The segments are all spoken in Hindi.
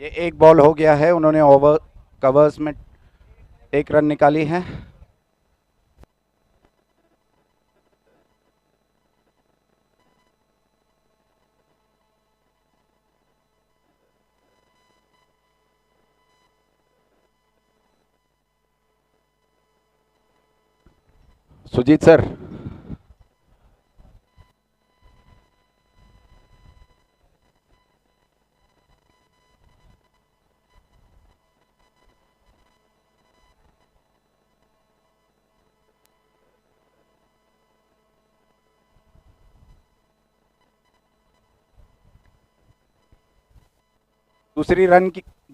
ये एक बॉल हो गया है, उन्होंने ओवर कवर्स में एक रन निकाली है। सुजीत सर,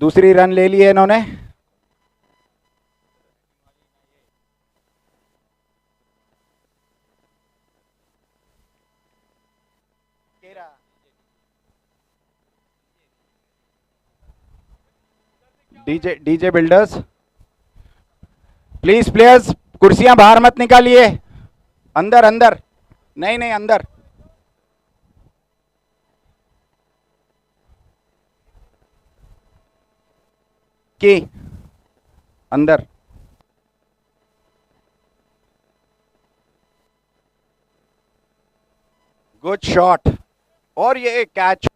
दूसरी रन ले ली है इन्होंने। डीजे बिल्डर्स, प्लीज प्लेयर्स, कुर्सियां बाहर मत निकालिए, अंदर अंदर, नहीं नहीं अंदर। की अंदर। गुड शॉट, और ये कैच।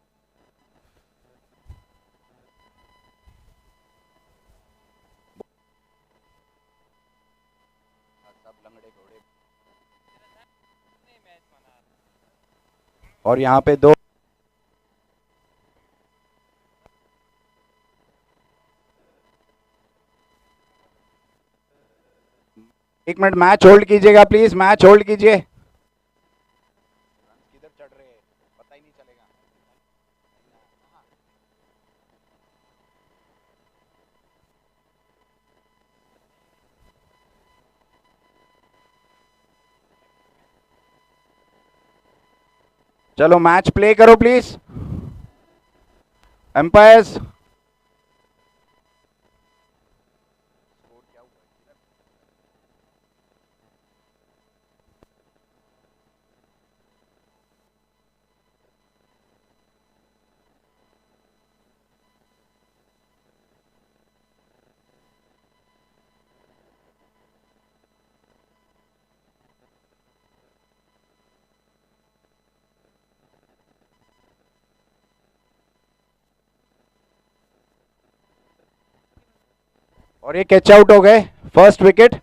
और यहाँ पे दो, एक मिनट मैच होल्ड कीजिएगा प्लीज, मैच होल्ड कीजिए। किधर चढ़ रहे हैं पता ही नहीं चलेगा। चलो मैच प्ले करो प्लीज, एम्पायर्स। और ये कैच आउट हो गए, फर्स्ट विकेट।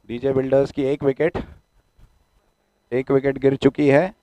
डीजे बिल्डर्स की एक विकेट गिर चुकी है।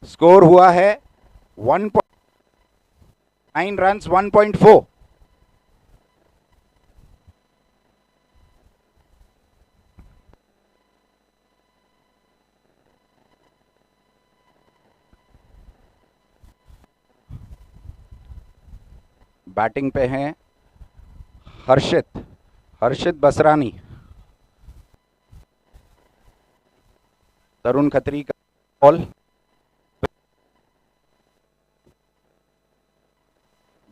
स्कोर हुआ है 1.9 रन्स 1.4। बैटिंग पे हैं हर्षित बसरानी। तरुण खत्री का बॉल,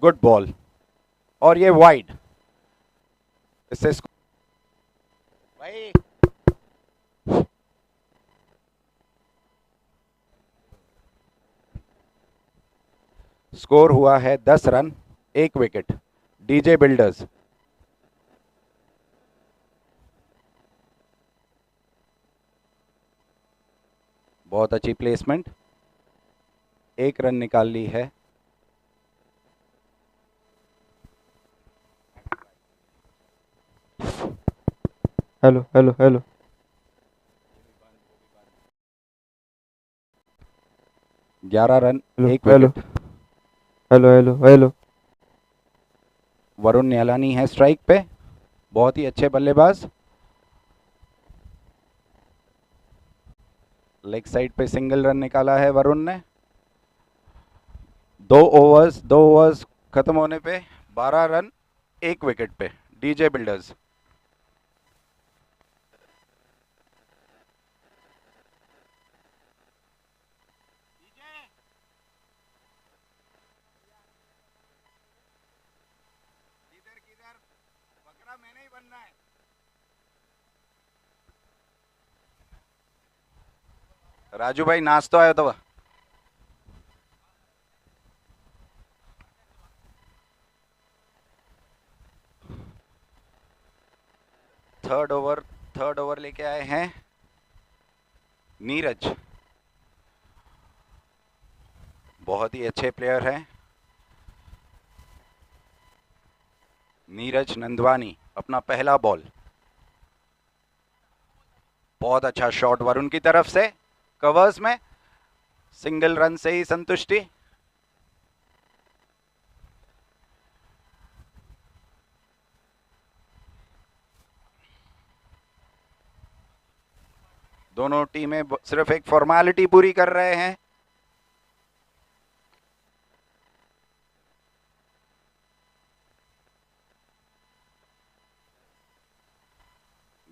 गुड बॉल, और ये वाइड। इससे भाई स्कोर हुआ है 10 रन 1 विकेट, डीजे बिल्डर्स। बहुत अच्छी प्लेसमेंट, 1 रन निकाल ली है। Hello hello hello 11 run hello 1 hello wicket. Hello hello hello Varun Nyalani है स्ट्राइक पे, बहुत ही अच्छे बल्लेबाज। लेग साइड पे सिंगल रन निकाला है वरुण ने। 2 ओवर्स खत्म होने पे 12 रन 1 विकेट पे, डीजे बिल्डर्स। बकरा मैंने ही बनना है। राजू भाई नाच तो आयो तो। थर्ड ओवर लेके आए हैं नीरज। बहुत ही अच्छे प्लेयर हैं नीरज नंदवानी। अपना पहला बॉल, बहुत अच्छा शॉट वरुण की तरफ से, कवर्स में, सिंगल रन से ही संतुष्टि। दोनों टीमें सिर्फ एक फॉर्मेलिटी पूरी कर रहे हैं।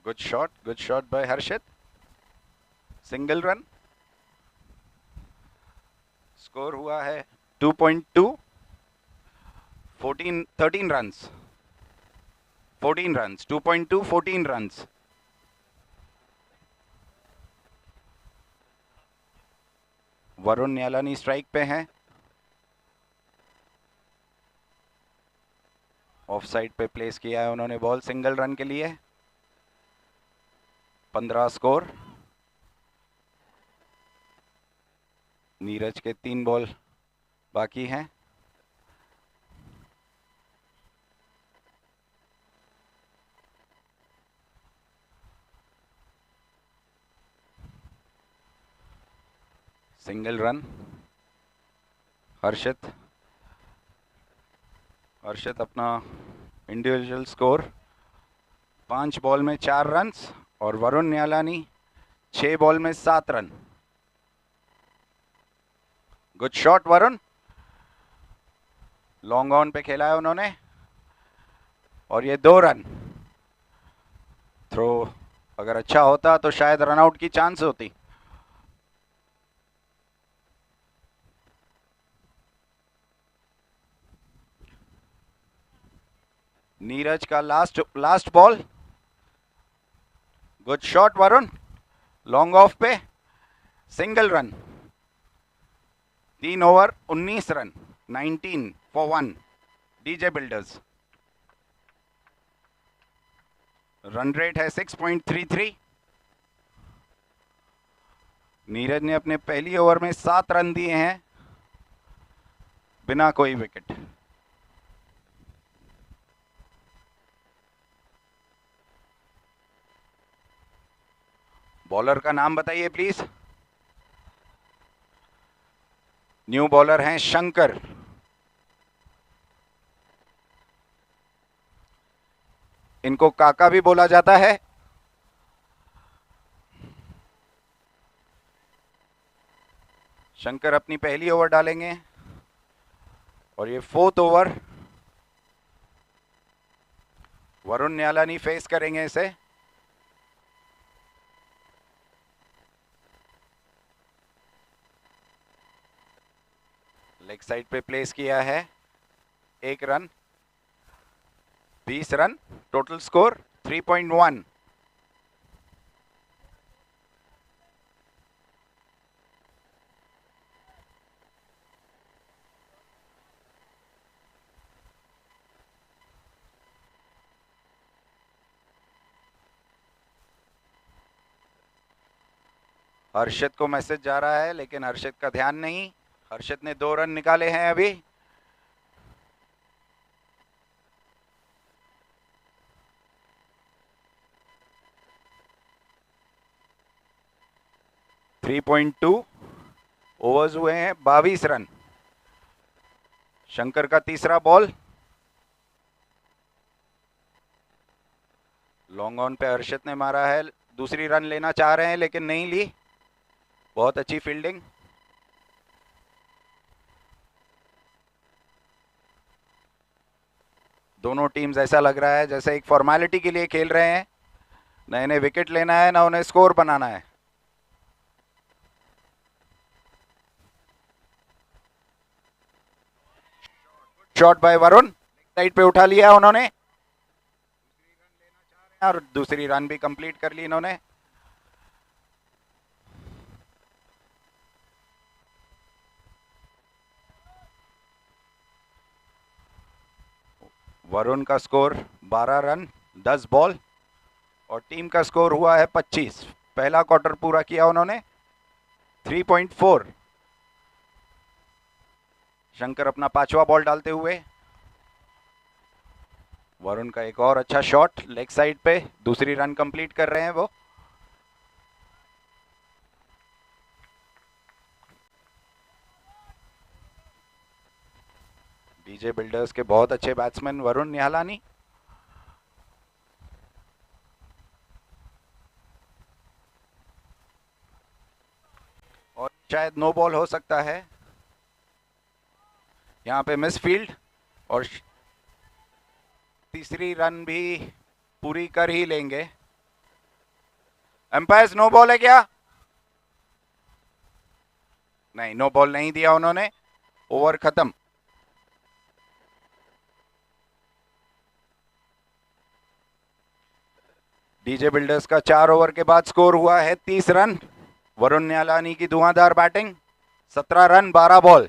Good shot by Harshit, single run. Score हुआ है 2.2, 13 runs, 14 runs, 2.2 14 runs. Varun Nyalani strike पे हैं, ऑफ साइड पे प्लेस किया है उन्होंने बॉल सिंगल रन के लिए। 15 स्कोर। नीरज के 3 बॉल बाकी हैं। Single run. हर्षित अपना इंडिविजुअल स्कोर, 5 बॉल में 4 रन्स, और वरुण न्यालानी 6 बॉल में 7 run. Good shot Varun, long on पे खेला है उन्होंने, और ये 2 रन। थ्रो अगर अच्छा होता तो शायद रनआउट की चांस होती। नीरज का last ball, good shot Varun, long off पे, single run. 3 over 19 run, 19 for 1, DJ builders. Run rate है 6.33। नीरज ने अपने पहली ओवर में 7 रन दिए हैं बिना कोई विकेट। बॉलर का नाम बताइए प्लीज। न्यू बॉलर हैं शंकर। इनको काका भी बोला जाता है। शंकर अपनी पहली ओवर डालेंगे और ये 4th ओवर। वरुण न्यालानी फेस करेंगे इसे। लेग साइड पे प्लेस किया है। 1 रन, 20 रन, टोटल स्कोर 3.1। हर्षित को मैसेज जा रहा है लेकिन हर्षित का ध्यान नहीं। हर्षित ने 2 रन निकाले हैं अभी। थ्री 3.2 ओवर्स हुए हैं, 22 रन। शंकर का तीसरा बॉल। लॉन्ग ऑन पे हर्षित ने मारा है। दूसरी रन लेना चाह रहे हैं लेकिन नहीं ली। बहुत अच्छी फील्डिंग। दोनों टीम्स ऐसा लग रहा है जैसे एक फॉर्मेलिटी के लिए खेल रहे हैं। ना इन्हें विकेट लेना है ना उन्हें स्कोर बनाना है। शॉट बाय वरुण, साइड पे उठा लिया उन्होंने और दूसरी रन भी कंप्लीट कर ली इन्होंने। वरुण का स्कोर 12 रन 10 बॉल और टीम का स्कोर हुआ है 25। पहला क्वार्टर पूरा किया उन्होंने। 3.4। शंकर अपना 5वां बॉल डालते हुए। वरुण का एक और अच्छा शॉट लेग साइड पे। दूसरी रन कंप्लीट कर रहे हैं वो। डीजे बिल्डर्स के बहुत अच्छे बैट्समैन वरुण निहलानी। और शायद नो बॉल हो सकता है। यहां पे मिस फील्ड और तीसरी रन भी पूरी कर ही लेंगे। एम्पायर्स नो बॉल है क्या? नहीं, नो बॉल नहीं दिया उन्होंने। ओवर खत्म। डीजे बिल्डर्स का 4 ओवर के बाद स्कोर हुआ है 30 रन। वरुण न्यालानी की धुआंधार batting. 17 run 12 ball.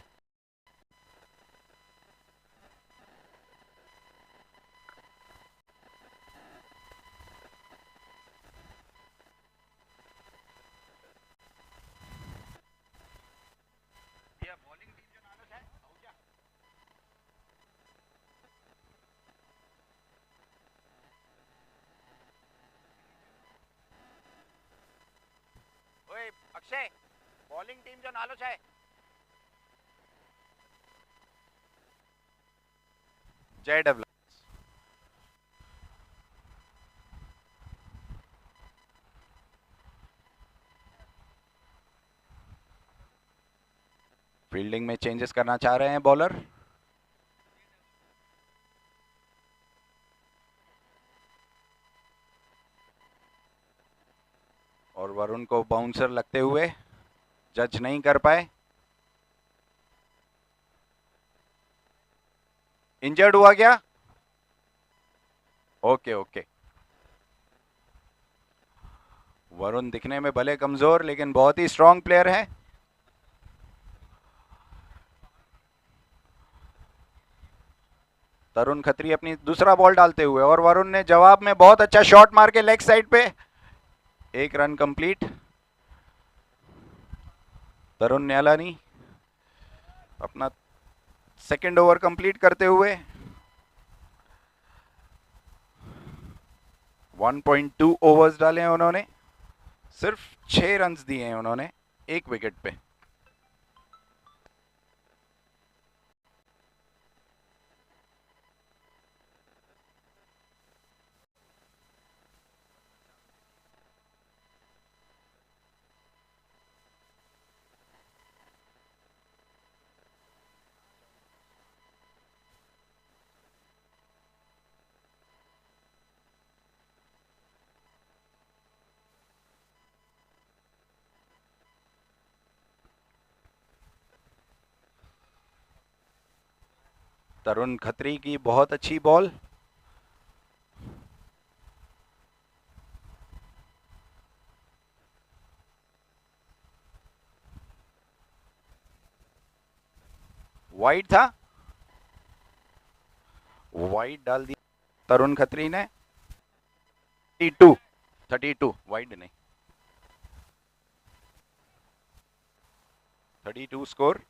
Akshay, bowling team जो नालो है। जय डेवलप। फील्डिंग में चेंजेस करना चाह रहे हैं बॉलर। और वरुण को बाउंसर लगते हुए जज नहीं कर पाए। इंजर्ड हुआ क्या? Okay okay. वरुण दिखने में भले कमजोर लेकिन बहुत ही स्ट्रांग प्लेयर है। तरुण खत्री अपनी दूसरा बॉल डालते हुए और वरुण ने जवाब में बहुत अच्छा शॉट मार के लेग साइड पे। 1 रन कंप्लीट। तरुण न्यालानी अपना सेकंड ओवर कंप्लीट करते हुए 1.2 ओवर्स डाले हैं उन्होंने। सिर्फ 6 रन्स दिए हैं उन्होंने 1 विकेट पे। तरुण खत्री की बहुत अच्छी बॉल। वाइड था, वाइड डाल दिया तरुण खत्री ने। 32 वाइड नहीं, 32 स्कोर।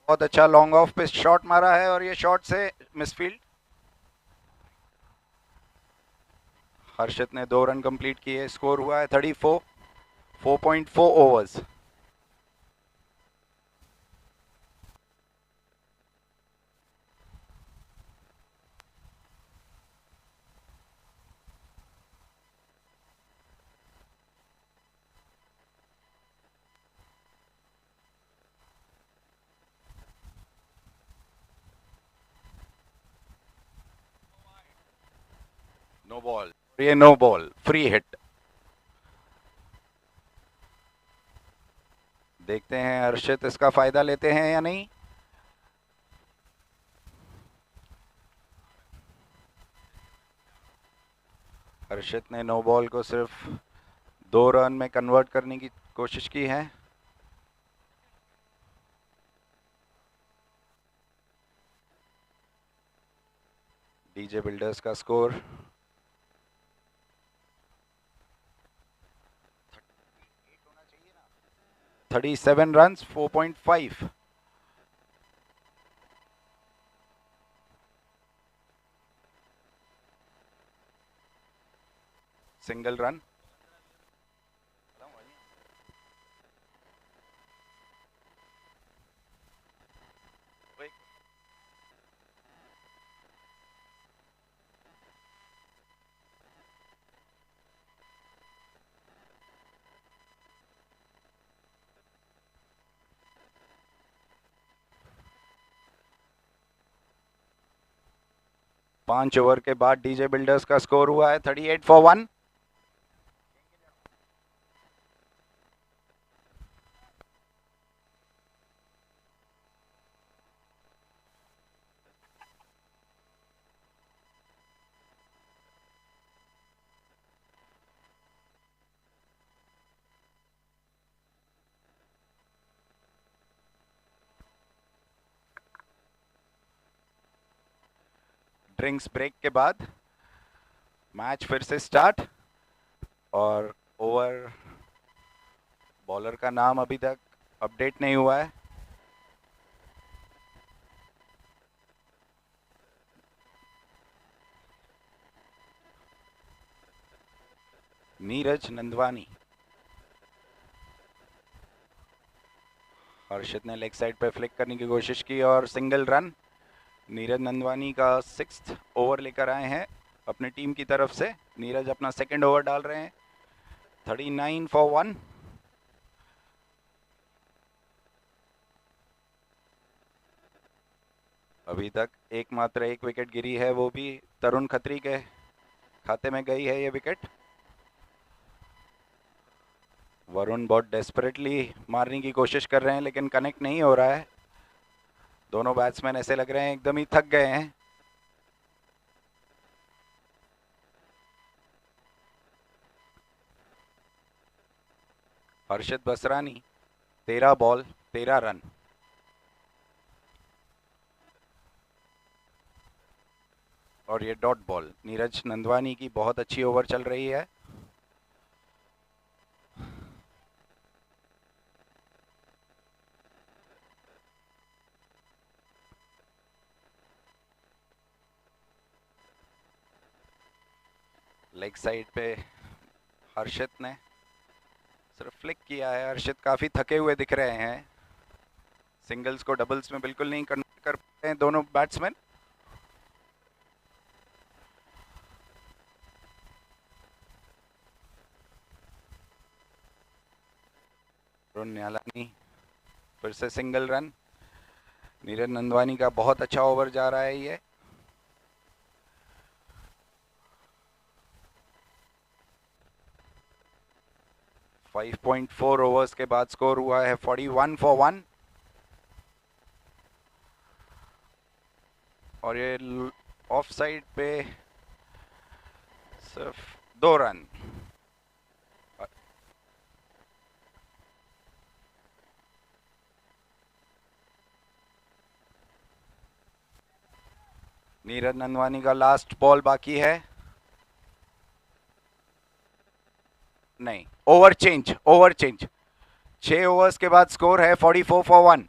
बहुत अच्छा लॉन्ग ऑफ पे शॉट मारा है और ये शॉट से मिसफील्ड। हर्षित ने 2 रन कंप्लीट किए, स्कोर हुआ है 34, 4.4 ओवर्स। नो बॉल, ये नो बॉल, फ्री हिट। देखते हैं हर्षित इसका फायदा लेते हैं या नहीं। हर्षित ने नो बॉल को सिर्फ 2 रन में कन्वर्ट करने की कोशिश की है। डीजे बिल्डर्स का score 37 runs, 4.5। Single run. 5 over के बाद डीजे बिल्डर्स का स्कोर हुआ है 38 फॉर 1। ड्रिंक्स ब्रेक के बाद मैच फिर से स्टार्ट। और ओवर बॉलर का नाम अभी तक अपडेट नहीं हुआ है। नीरज नंदवानी। हर्षित ने लेग साइड पे फ्लिक करने की कोशिश की और सिंगल रन। नीरज नंदवानी का 6th ओवर लेकर आए हैं अपनी टीम की तरफ से। नीरज अपना 2nd ओवर डाल रहे हैं, 39 फॉर 1। अभी तक एकमात्र एक विकेट गिरी है, वो भी तरुण खत्री के खाते में गई है ये विकेट। वरुण बहुत डेस्परेटली मारने की कोशिश कर रहे हैं लेकिन कनेक्ट नहीं हो रहा है। दोनों बैट्समैन ऐसे लग रहे हैं एकदम ही थक गए हैं। हर्षित बसरानी 13 बॉल 13 रन। और ये डॉट बॉल। नीरज नंदवानी की बहुत अच्छी ओवर चल रही है। लेग साइड पे हर्षित ने सिर्फ फ्लिक किया है। हर्षित काफी थके हुए दिख रहे हैं। सिंगल्स को डबल्स में बिल्कुल नहीं कन्वर्ट कर पा रहे हैं दोनों बैट्समैन। वरुण न्यालानी फिर से सिंगल रन। नीरज नंदवानी का बहुत अच्छा ओवर जा रहा है ये। .4 ओवर्स के बाद स्कोर हुआ है 41 फॉर 1। और ये ऑफ साइड पे सिर्फ 2 रन। नीरज नंदवानी का लास्ट बॉल बाकी है। नहीं, over change, over change. 6 overs के बाद स्कोर है 44 फॉर 1।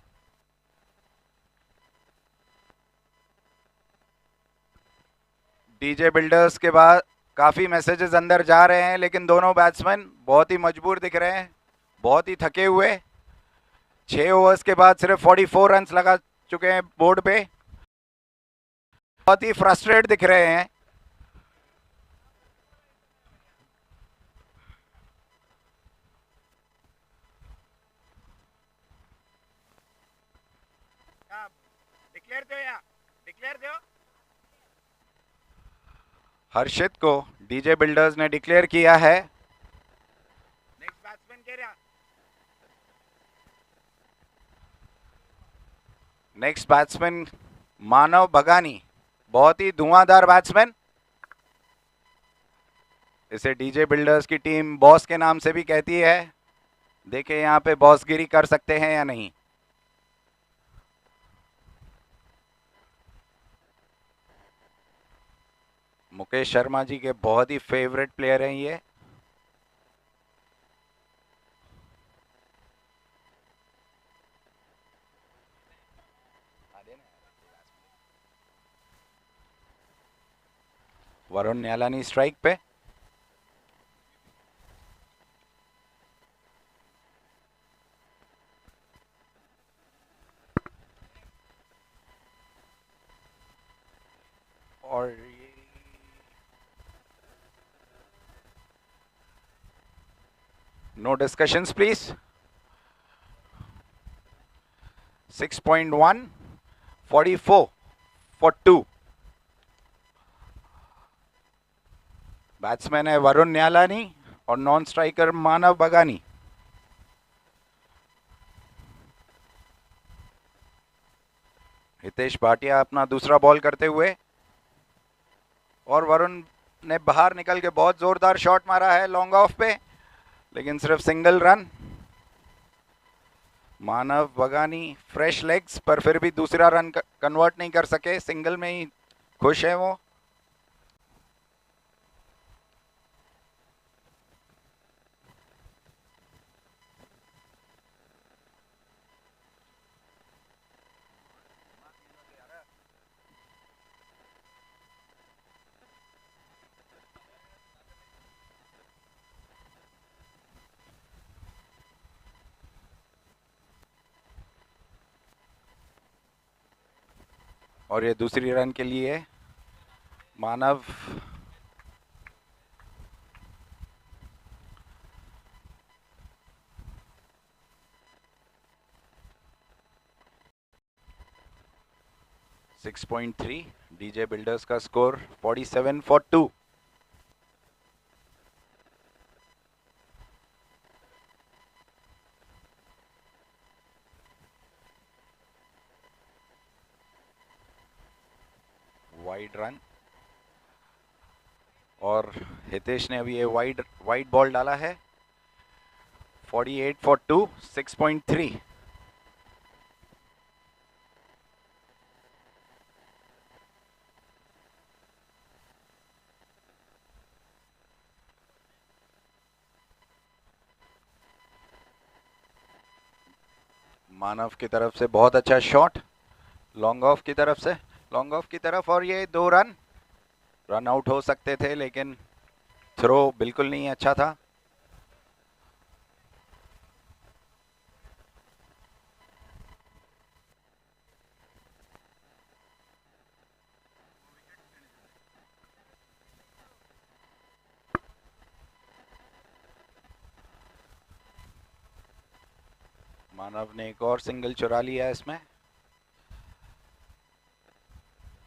डीजे बिल्डर्स के बाद काफी मैसेजेस अंदर जा रहे हैं, लेकिन दोनों बैट्समैन बहुत ही मजबूर दिख रहे हैं, बहुत ही थके हुए। 6 ओवर्स के बाद सिर्फ 44 रन्स लगा चुके हैं बोर्ड पे, बहुत ही फ्रस्ट्रेट दिख रहे हैं। डिक्लेयर दो या डिक्लेयर दो। हर्षित को डीजे बिल्डर्स ने डिक्लेयर किया है। नेक्स्ट बैट्समैन कह रहा। नेक्स्ट बैट्समैन मानव भगानी, बहुत ही धुआंधार बैट्समैन। इसे डीजे बिल्डर्स की टीम बॉस के नाम से भी कहती है। देखिए यहाँ पे बॉसगिरी कर सकते हैं या नहीं। मुकेश शर्मा जी के बहुत ही फेवरेट प्लेयर हैं ये। वरुण न्यालानी स्ट्राइक पे। और no discussions please. 6.1 44 for 2। Batsman है वरुण न्यालानी और नॉन स्ट्राइकर मानव भगानी। हितेश भाटिया अपना दूसरा बॉल करते हुए, और वरुण ने बाहर निकल के बहुत जोरदार शॉट मारा है लॉन्ग ऑफ पे, लेकिन सिर्फ सिंगल रन। मानव भगानी फ्रेश लेग्स पर फिर भी दूसरा रन कन्वर्ट नहीं कर सके, सिंगल में ही खुश है वो। और ये दूसरी रन के लिए मानव सिक्स 6.3। डीजे बिल्डर्स का स्कोर 47 फॉर 2। वाइड रन, और हितेश ने अभी ये वाइड बॉल डाला है। 48 फॉर 2, 6.3। मानव की तरफ से बहुत अच्छा शॉट लॉन्ग ऑफ की तरफ से, लॉन्ग ऑफ की तरफ, और ये 2 रन आउट हो सकते थे, लेकिन थ्रो बिल्कुल नहीं अच्छा था। मानव ने एक और सिंगल चुरा लिया इसमें।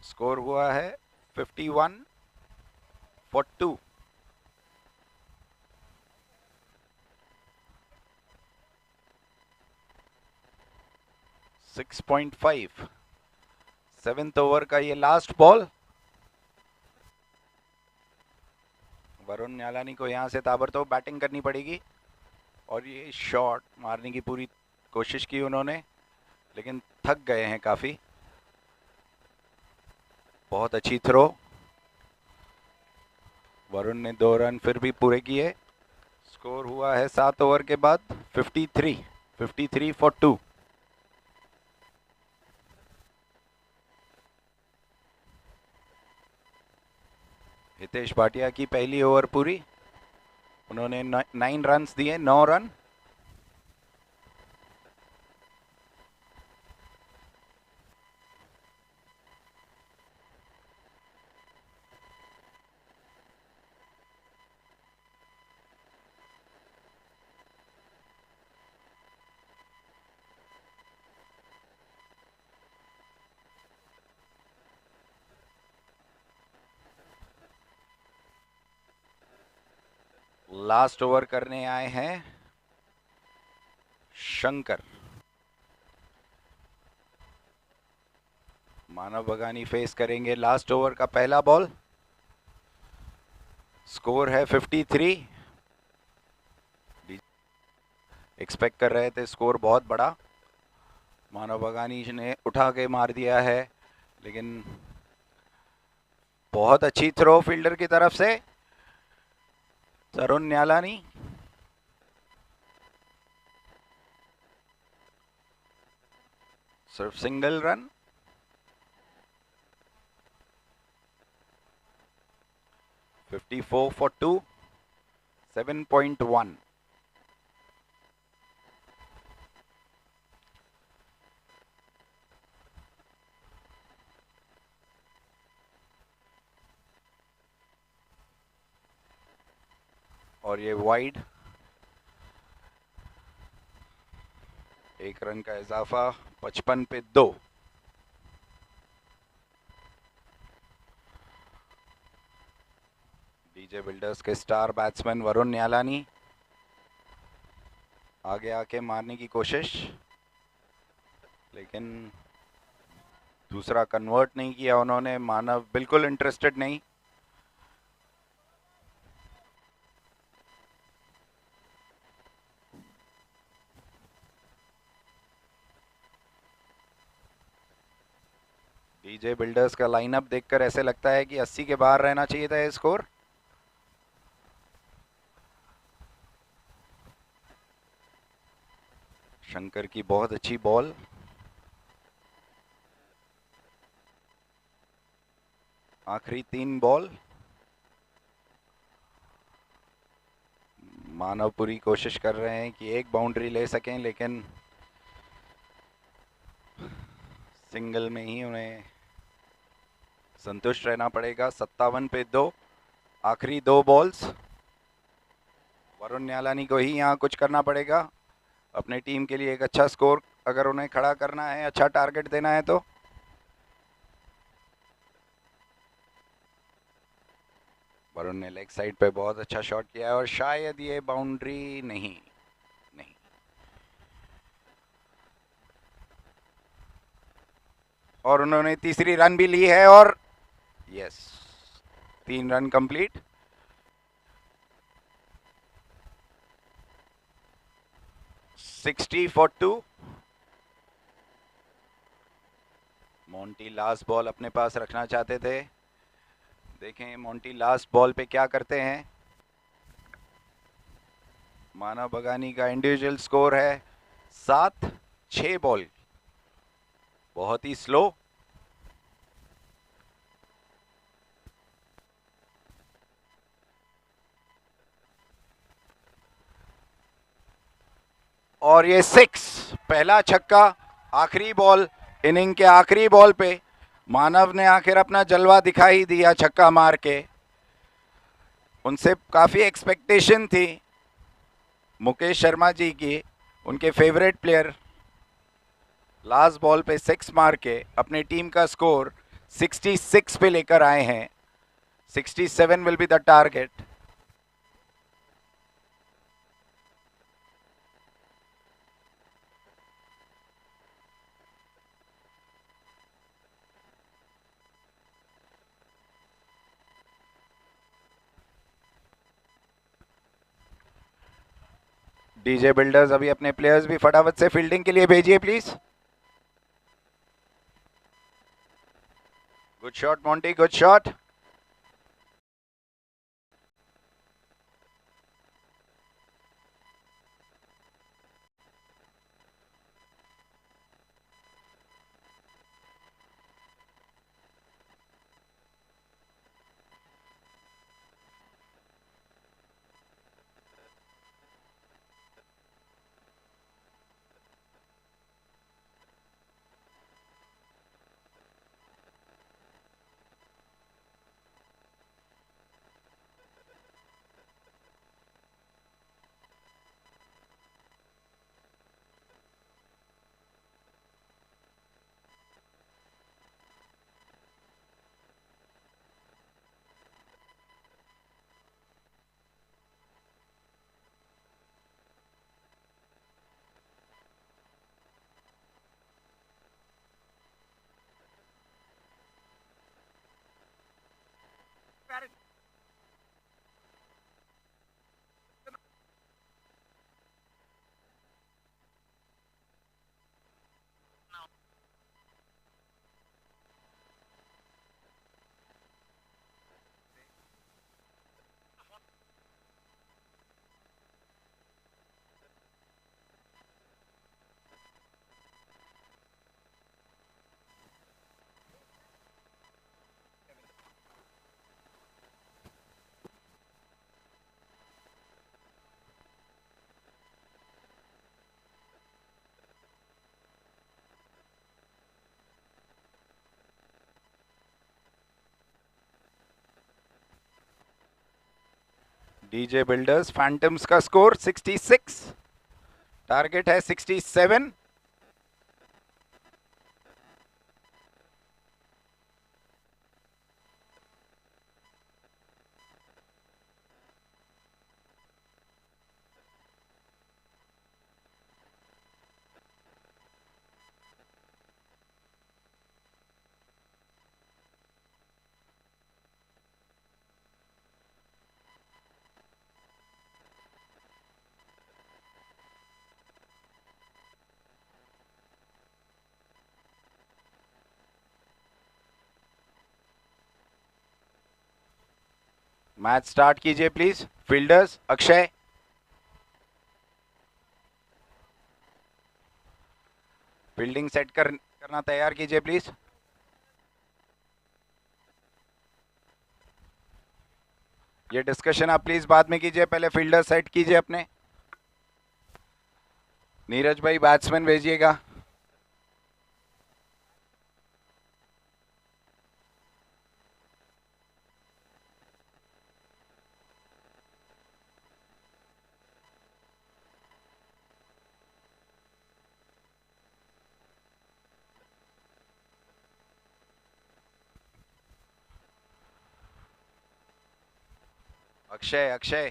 स्कोर हुआ है 51 फॉर 2। 6.5, 7th ओवर का ये लास्ट बॉल। वरुण न्यालानी को यहाँ से ताबड़तोड़ बैटिंग करनी पड़ेगी और ये शॉट मारने की पूरी कोशिश की उन्होंने, लेकिन थक गए हैं काफ़ी। बहुत अच्छी थ्रो, वरुण ने 2 रन फिर भी पूरे किए। स्कोर हुआ है 7 ओवर के बाद 53 फॉर 2। हितेश भाटिया की पहली ओवर पूरी, उन्होंने 9 रन्स दिए, 9 रन। लास्ट ओवर करने आए हैं शंकर। मानव बगानी फेस करेंगे लास्ट ओवर का पहला बॉल। स्कोर है 53। एक्सपेक्ट कर रहे थे स्कोर बहुत बड़ा, मानव बगानी ने उठा के मार दिया है, लेकिन बहुत अच्छी थ्रो फील्डर की तरफ से तरुण न्यालानी। सिर्फ सिंगल रन। $54 for 2, 7.1। और ये वाइड, 1 रन का इजाफा, 55 पे 2। डीजे बिल्डर्स के स्टार बैट्समैन वरुण न्यालानी आगे आके मारने की कोशिश, लेकिन दूसरा कन्वर्ट नहीं किया उन्होंने। मानव बिल्कुल इंटरेस्टेड नहीं। डीजे बिल्डर्स का लाइनअप देखकर ऐसे लगता है कि 80 के बाहर रहना चाहिए था ये स्कोर। शंकर की बहुत अच्छी बॉल। आखिरी 3 बॉल। मानव पूरी कोशिश कर रहे हैं कि एक बाउंड्री ले सकें, लेकिन सिंगल में ही उन्हें संतुष्ट रहना पड़ेगा। 57 पे 2, आखिरी 2 बॉल्स। वरुण न्यालानी को ही यहाँ कुछ करना पड़ेगा अपने टीम के लिए, एक अच्छा स्कोर अगर उन्हें खड़ा करना है, अच्छा टारगेट देना है तो। वरुण ने लेग साइड पे बहुत अच्छा शॉट किया है और शायद ये बाउंड्री नहीं। और उन्होंने तीसरी रन भी ली है और yes, 3 run complete. $60 for 2। Monty last ball अपने पास रखना चाहते थे। देखें मोंटी लास्ट बॉल पे क्या करते हैं। मानव बगानी का इंडिविजुअल स्कोर है 7, 6 बॉल, बहुत ही स्लो। और ये 6, पहला छक्का आखिरी बॉल, इनिंग के आखिरी बॉल पे मानव ने आखिर अपना जलवा दिखाई दिया छक्का मार के। उनसे काफ़ी एक्सपेक्टेशन थी मुकेश शर्मा जी की, उनके फेवरेट प्लेयर। लास्ट बॉल पे 6 मार के अपने टीम का स्कोर 66 पे लेकर आए हैं। 67 will be the target. DJ builders अभी अपने प्लेयर्स भी फटाफट से फील्डिंग के लिए भेजिए please. Good shot Monty, good shot. DJ builders phantoms का स्कोर 66, टारगेट है 67। मैच स्टार्ट कीजिए please. Fielders Akshay, fielding set करना तैयार कीजिए प्लीज। ये डिस्कशन आप प्लीज बाद में कीजिए, पहले फील्डर सेट कीजिए अपने। नीरज भाई बैट्समैन भेजिएगा। अक्षय अक्षय,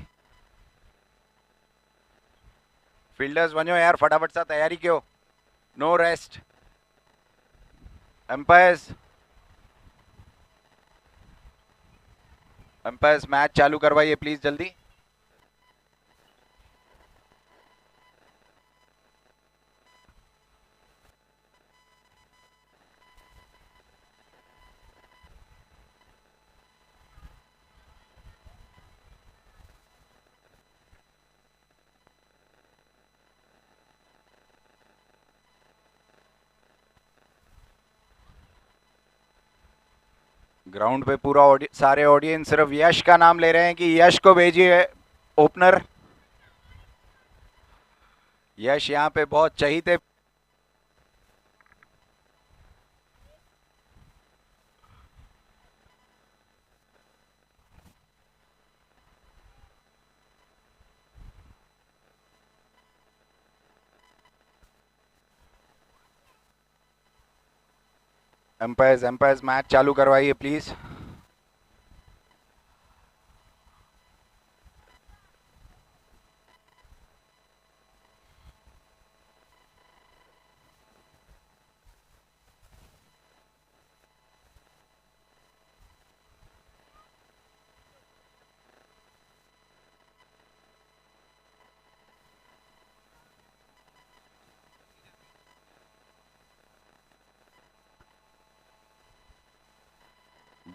फील्डर्स बनो यार, फटाफट सा तैयारी क्यों। No rest. Umpires, umpires match चालू करवाइए प्लीज जल्दी। ग्राउंड पे पूरा सारे ऑडियंस सिर्फ यश का नाम ले रहे हैं कि यश को भेजिए ओपनर। यश यहाँ पे बहुत चहीते। एम्पायर्स एम्पायर्स मैच चालू करवाइए प्लीज।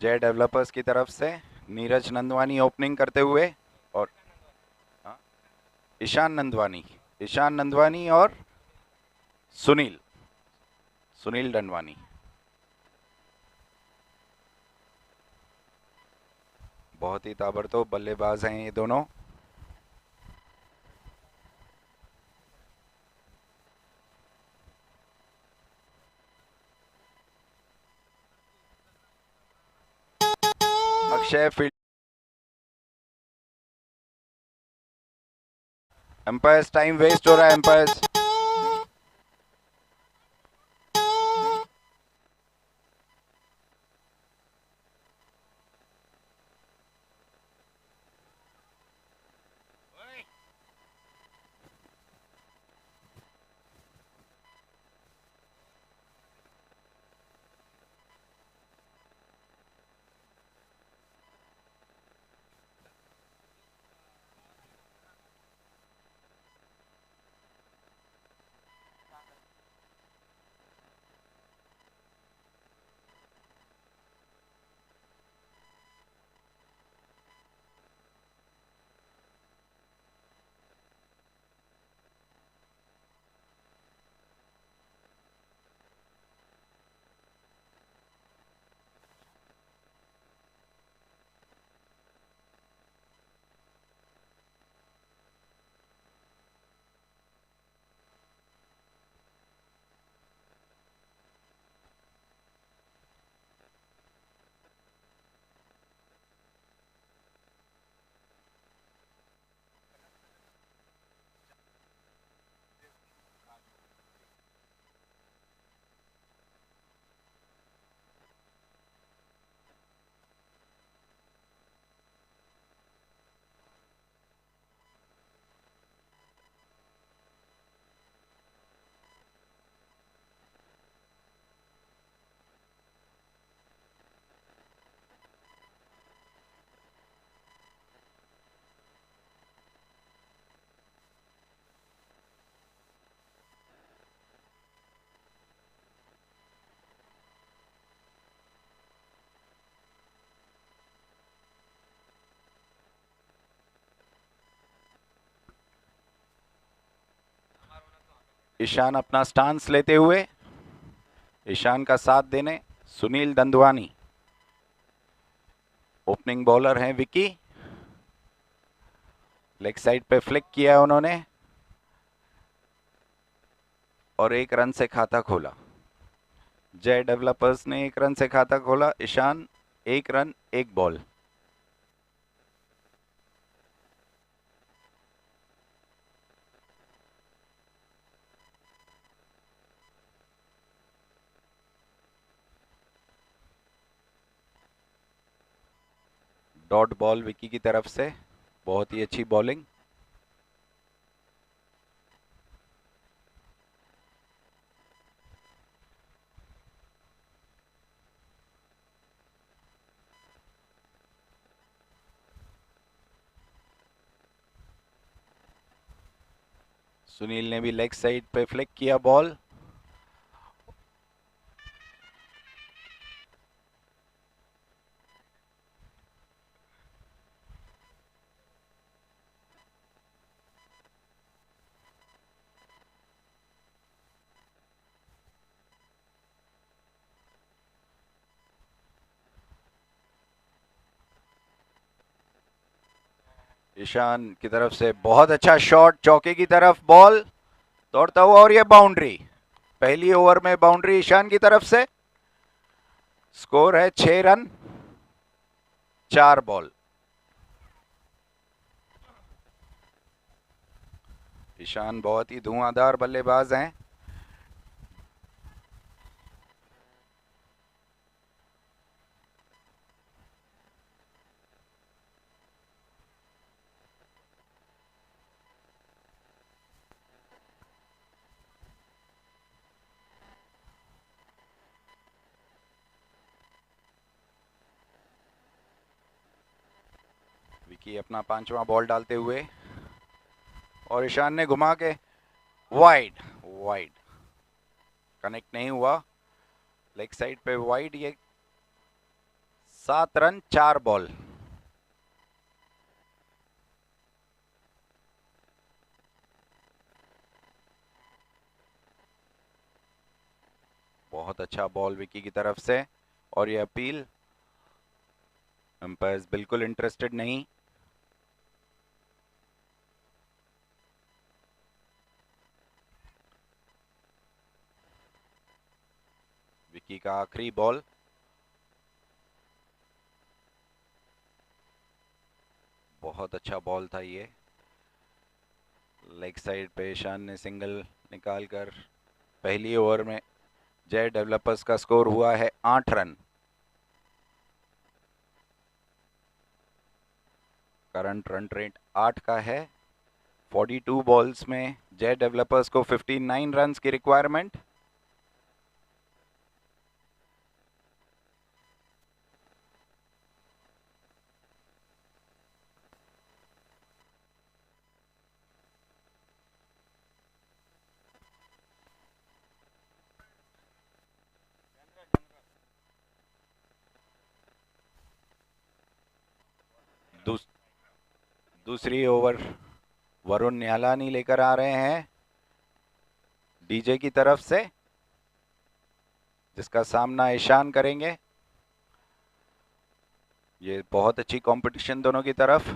जय डेवलपर्स की तरफ से नीरज नंदवानी ओपनिंग करते हुए और हाँ, ईशान नंदवानी और सुनील सुनील डंडवानी। बहुत ही ताबड़तोड़ बल्लेबाज हैं ये दोनों। Akshay field. Umpires time waste हो रहा है एम्पायर्स। ईशान अपना स्टांस लेते हुए, ईशान का साथ देने सुनील दंदवानी। ओपनिंग बॉलर हैं विकी। लेग साइड पे फ्लिक किया है उन्होंने और 1 रन से खाता खोला। जय डेवलपर्स ने 1 रन से खाता खोला। Ishaan 1 run 1 ball. Dot ball Vicky की तरफ से, बहुत ही अच्छी बॉलिंग। सुनील ने भी लेग साइड पे फ्लिक किया बॉल। ईशान की तरफ से बहुत अच्छा शॉट, चौके की तरफ बॉल दौड़ता हुआ और ये बाउंड्री। पहली ओवर में बाउंड्री ईशान की तरफ से। स्कोर है 6 रन 4 बॉल। ईशान बहुत ही धुआंधार बल्लेबाज हैं। विकी अपना 5वां बॉल डालते हुए और ईशान ने घुमा के वाइड वाइड कनेक्ट नहीं हुआ। लेग साइड पे वाइड, ये 7 रन 4 बॉल। बहुत अच्छा बॉल विकी की तरफ से, और ये अपील, अंपायर्स बिल्कुल इंटरेस्टेड नहीं। विकी का आखिरी बॉल। बहुत अच्छा बॉल था ये, लेग साइड पे ईशान ने सिंगल निकालकर पहली ओवर में जय डेवलपर्स का स्कोर हुआ है 8 रन। करंट रन रेट 8 का है। 42 बॉल्स में जय डेवलपर्स को 59 रन्स की रिक्वायरमेंट। दूसरी ओवर वरुण न्यालानी लेकर आ रहे हैं डीजे की तरफ से, जिसका सामना ईशान करेंगे। ये बहुत अच्छी कंपटीशन दोनों की तरफ।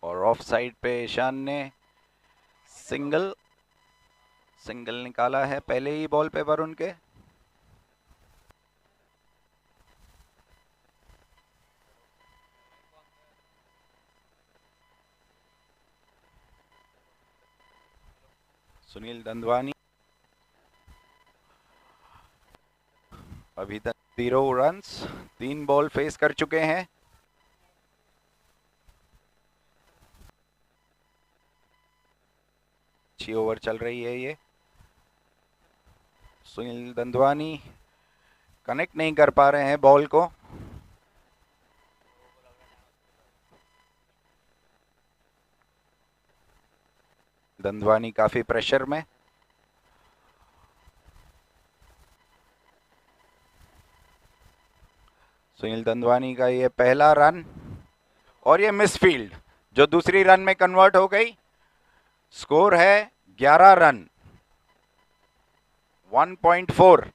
और ऑफ साइड पे ईशान ने सिंगल निकाला है पहले ही बॉल पे वरुण के। सुनील दंदवानी अभी तक 0 रन्स, 3 बॉल फेस कर चुके हैं। अच्छी ओवर चल रही है ये। सुनील दंदवानी कनेक्ट नहीं कर पा रहे हैं बॉल को। दंदवानी काफी प्रेशर में। सुनील दंदवानी का ये पहला रन, और ये मिसफील्ड जो दूसरी रन में कन्वर्ट हो गई। स्कोर है 11 रन, 1.4।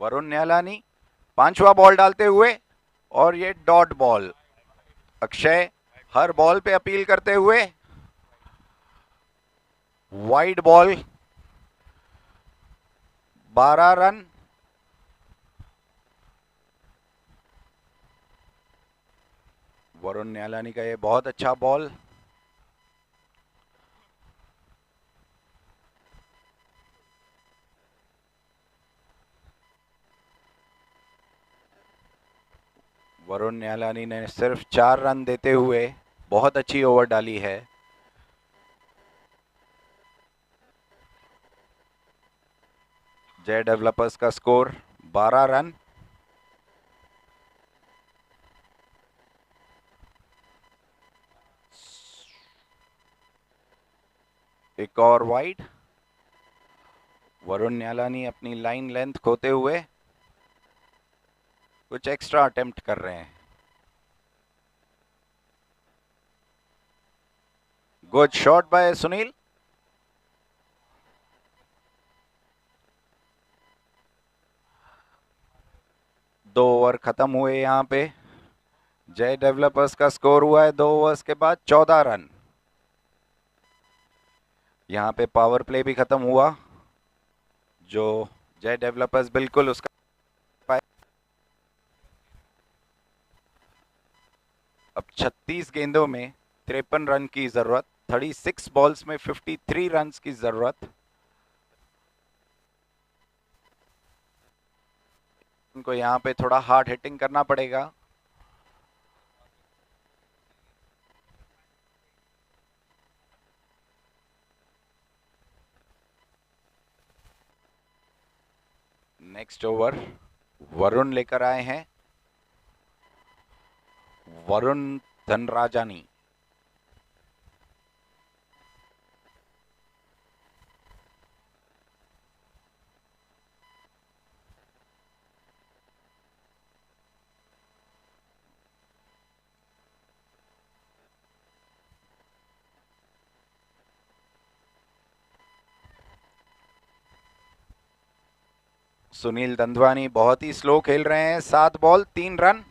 वरुण न्यालानी पांचवा बॉल डालते हुए, और ये डॉट बॉल। अक्षय हर बॉल पे अपील करते हुए, वाइड बॉल, 12 रन। वरुण न्यालानी का ये बहुत अच्छा बॉल। वरुण न्यालानी ने सिर्फ 4 रन देते हुए बहुत अच्छी ओवर डाली है। जय डेवलपर्स का स्कोर 12 रन। एक और वाइड। वरुण न्यालानी अपनी लाइन लेंथ खोते हुए कुछ एक्स्ट्रा अटेम्प्ट कर रहे हैं। Good shot bye Sunil. दो ओवर खत्म हुए यहाँ पे। जय डेवलपर्स का स्कोर हुआ है 2 ओवर्स के बाद 14 रन। यहाँ पे पावर प्ले भी खत्म हुआ, जो जय डेवलपर्स बिल्कुल उसका पाए। अब 36 गेंदों में 53 रन की जरूरत, 36 बॉल्स में 53 रन की जरूरत। उनको यहाँ पे थोड़ा हार्ड हिटिंग करना पड़ेगा। नेक्स्ट ओवर वरुण लेकर आए हैं, वरुण धनराजानी। सुनील दंदवानी बहुत ही स्लो खेल रहे हैं, 7 बॉल 3 रन।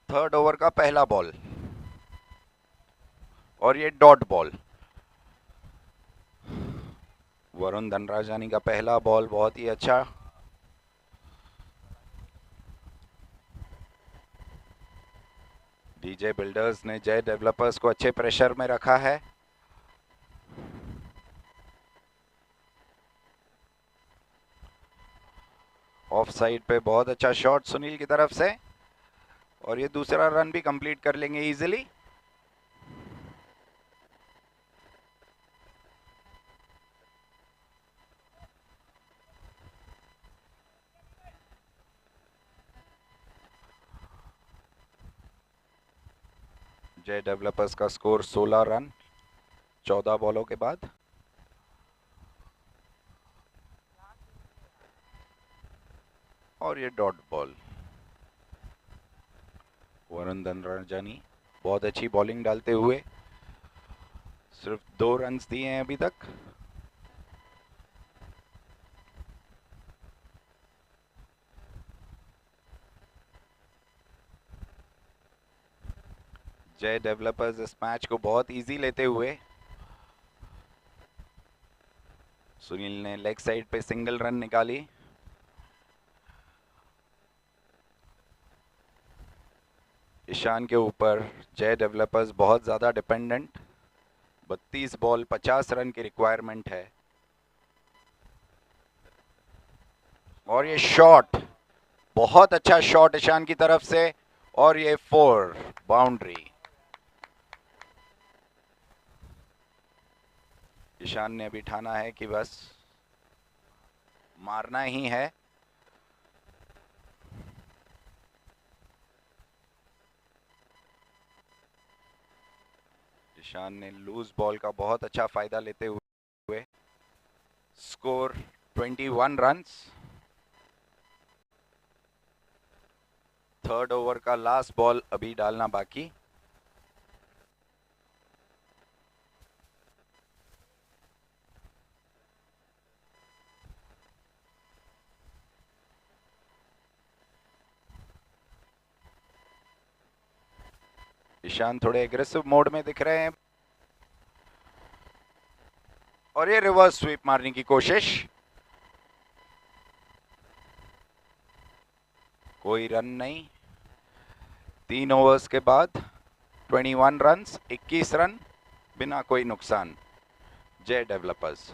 थर्ड ओवर का पहला बॉल और ये डॉट बॉल। वरुण धनराजानी का पहला बॉल बहुत ही अच्छा। डीजे बिल्डर्स ने जय डेवलपर्स को अच्छे प्रेशर में रखा है। ऑफ साइड पे बहुत अच्छा शॉट सुनील की तरफ से, और ये दूसरा रन भी कंप्लीट कर लेंगे इजीली। जय डेवलपर्स का स्कोर 16 रन 14 बॉलों के बाद। और ये डॉट बॉल। वरुण धनराजानी बहुत अच्छी बॉलिंग डालते हुए सिर्फ 2 रन दिए हैं अभी तक। जय डेवलपर्स इस मैच को बहुत इजी लेते हुए। सुनील ने लेग साइड पे सिंगल रन निकाली। ईशान के ऊपर जय डेवलपर्स बहुत ज़्यादा डिपेंडेंट। 32 बॉल 50 रन की रिक्वायरमेंट है। और ये शॉट, बहुत अच्छा शॉट ईशान की तरफ से, और ये 4 बाउंड्री। ईशान ने अभी ठाना है कि बस मारना ही है। ईशान ने लूज बॉल का बहुत अच्छा फायदा लेते हुए स्कोर 21 रन्स। थर्ड ओवर का लास्ट बॉल अभी डालना बाकी। ईशान थोड़े एग्रेसिव मोड में दिख रहे हैं, और ये रिवर्स स्वीप मारने की कोशिश। कोई रन नहीं। 3 ओवर्स के बाद 21 रन्स, 21 रन बिना कोई नुकसान। जय डेवलपर्स।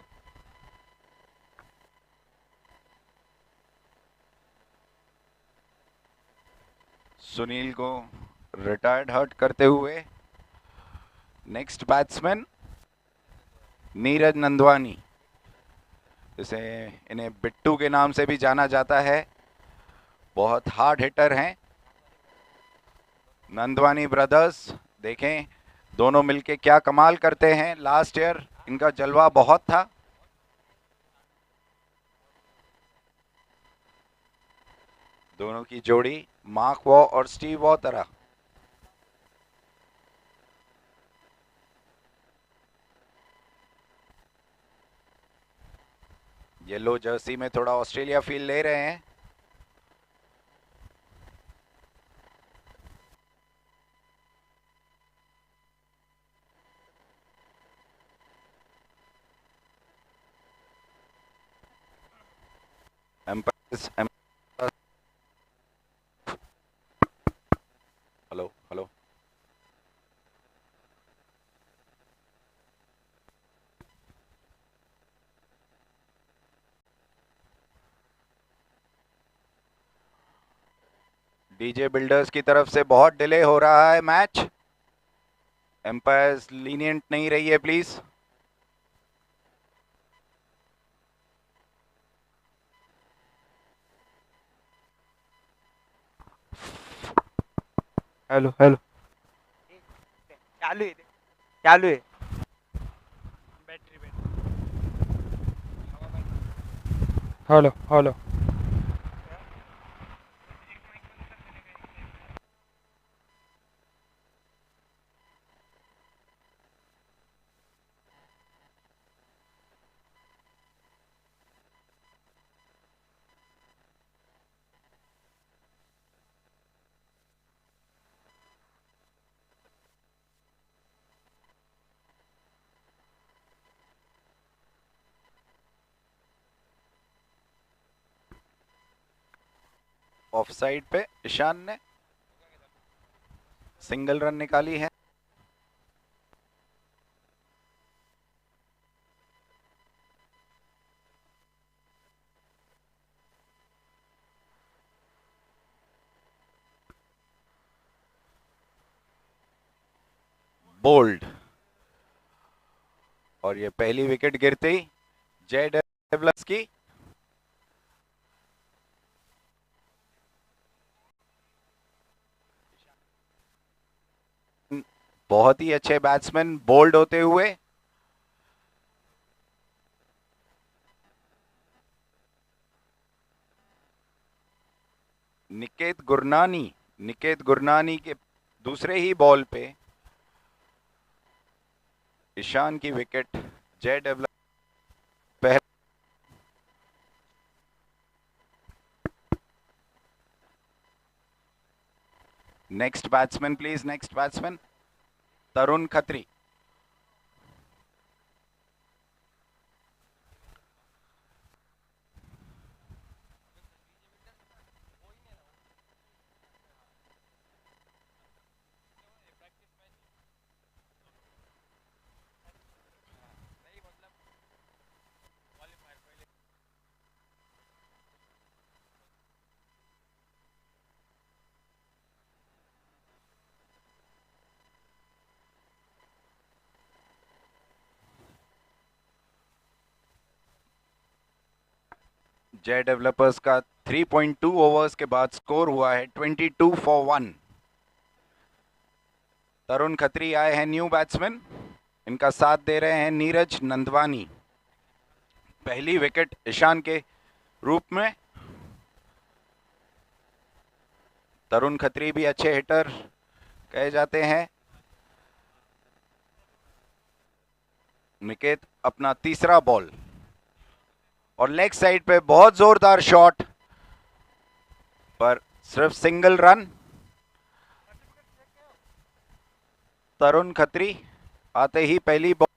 सुनील को रिटायर्ड हर्ट करते हुए नेक्स्ट बैट्समैन नीरज नंदवानी, जिसे इन्हें बिट्टू के नाम से भी जाना जाता है। बहुत हार्ड हिटर हैं नंदवानी ब्रदर्स। देखें दोनों मिलके क्या कमाल करते हैं। लास्ट ईयर इनका जलवा बहुत था। दोनों की जोड़ी मार्क वॉ और स्टीव वॉ तरह। येलो जर्सी में थोड़ा ऑस्ट्रेलिया फील ले रहे हैं। Umpires, hello hello. DJ builders की तरफ से बहुत डिले हो रहा है मैच। एम्पायर्स लीनियंट नहीं रही है प्लीज। हेलो हेलो चालू आहे ते. चालू आहे. हेलो हेलो ऑफ साइड पे ईशान ने सिंगल रन निकाली है। बोल्ड, और ये पहली विकेट गिरते ही जय डेवलपर्स की बहुत ही अच्छे बैट्समैन बोल्ड होते हुए निकेत गुरनानी के दूसरे ही बॉल पे ईशान की विकेट जय डेवलपर पहले। Next batsman please, next batsman Tarun Khatri. Jai developers का 3.2 ओवर्स के बाद स्कोर हुआ है 22 फॉर 1। तरुण खत्री आए हैं न्यू बैट्समैन, इनका साथ दे रहे हैं नीरज नंदवानी। पहली विकेट ईशान के रूप में। तरुण खत्री भी अच्छे हिटर कहे जाते हैं। निकेत अपना तीसरा बॉल और लेग साइड पे बहुत जोरदार शॉट, पर सिर्फ सिंगल रन। तरुण खत्री आते ही पहली बॉल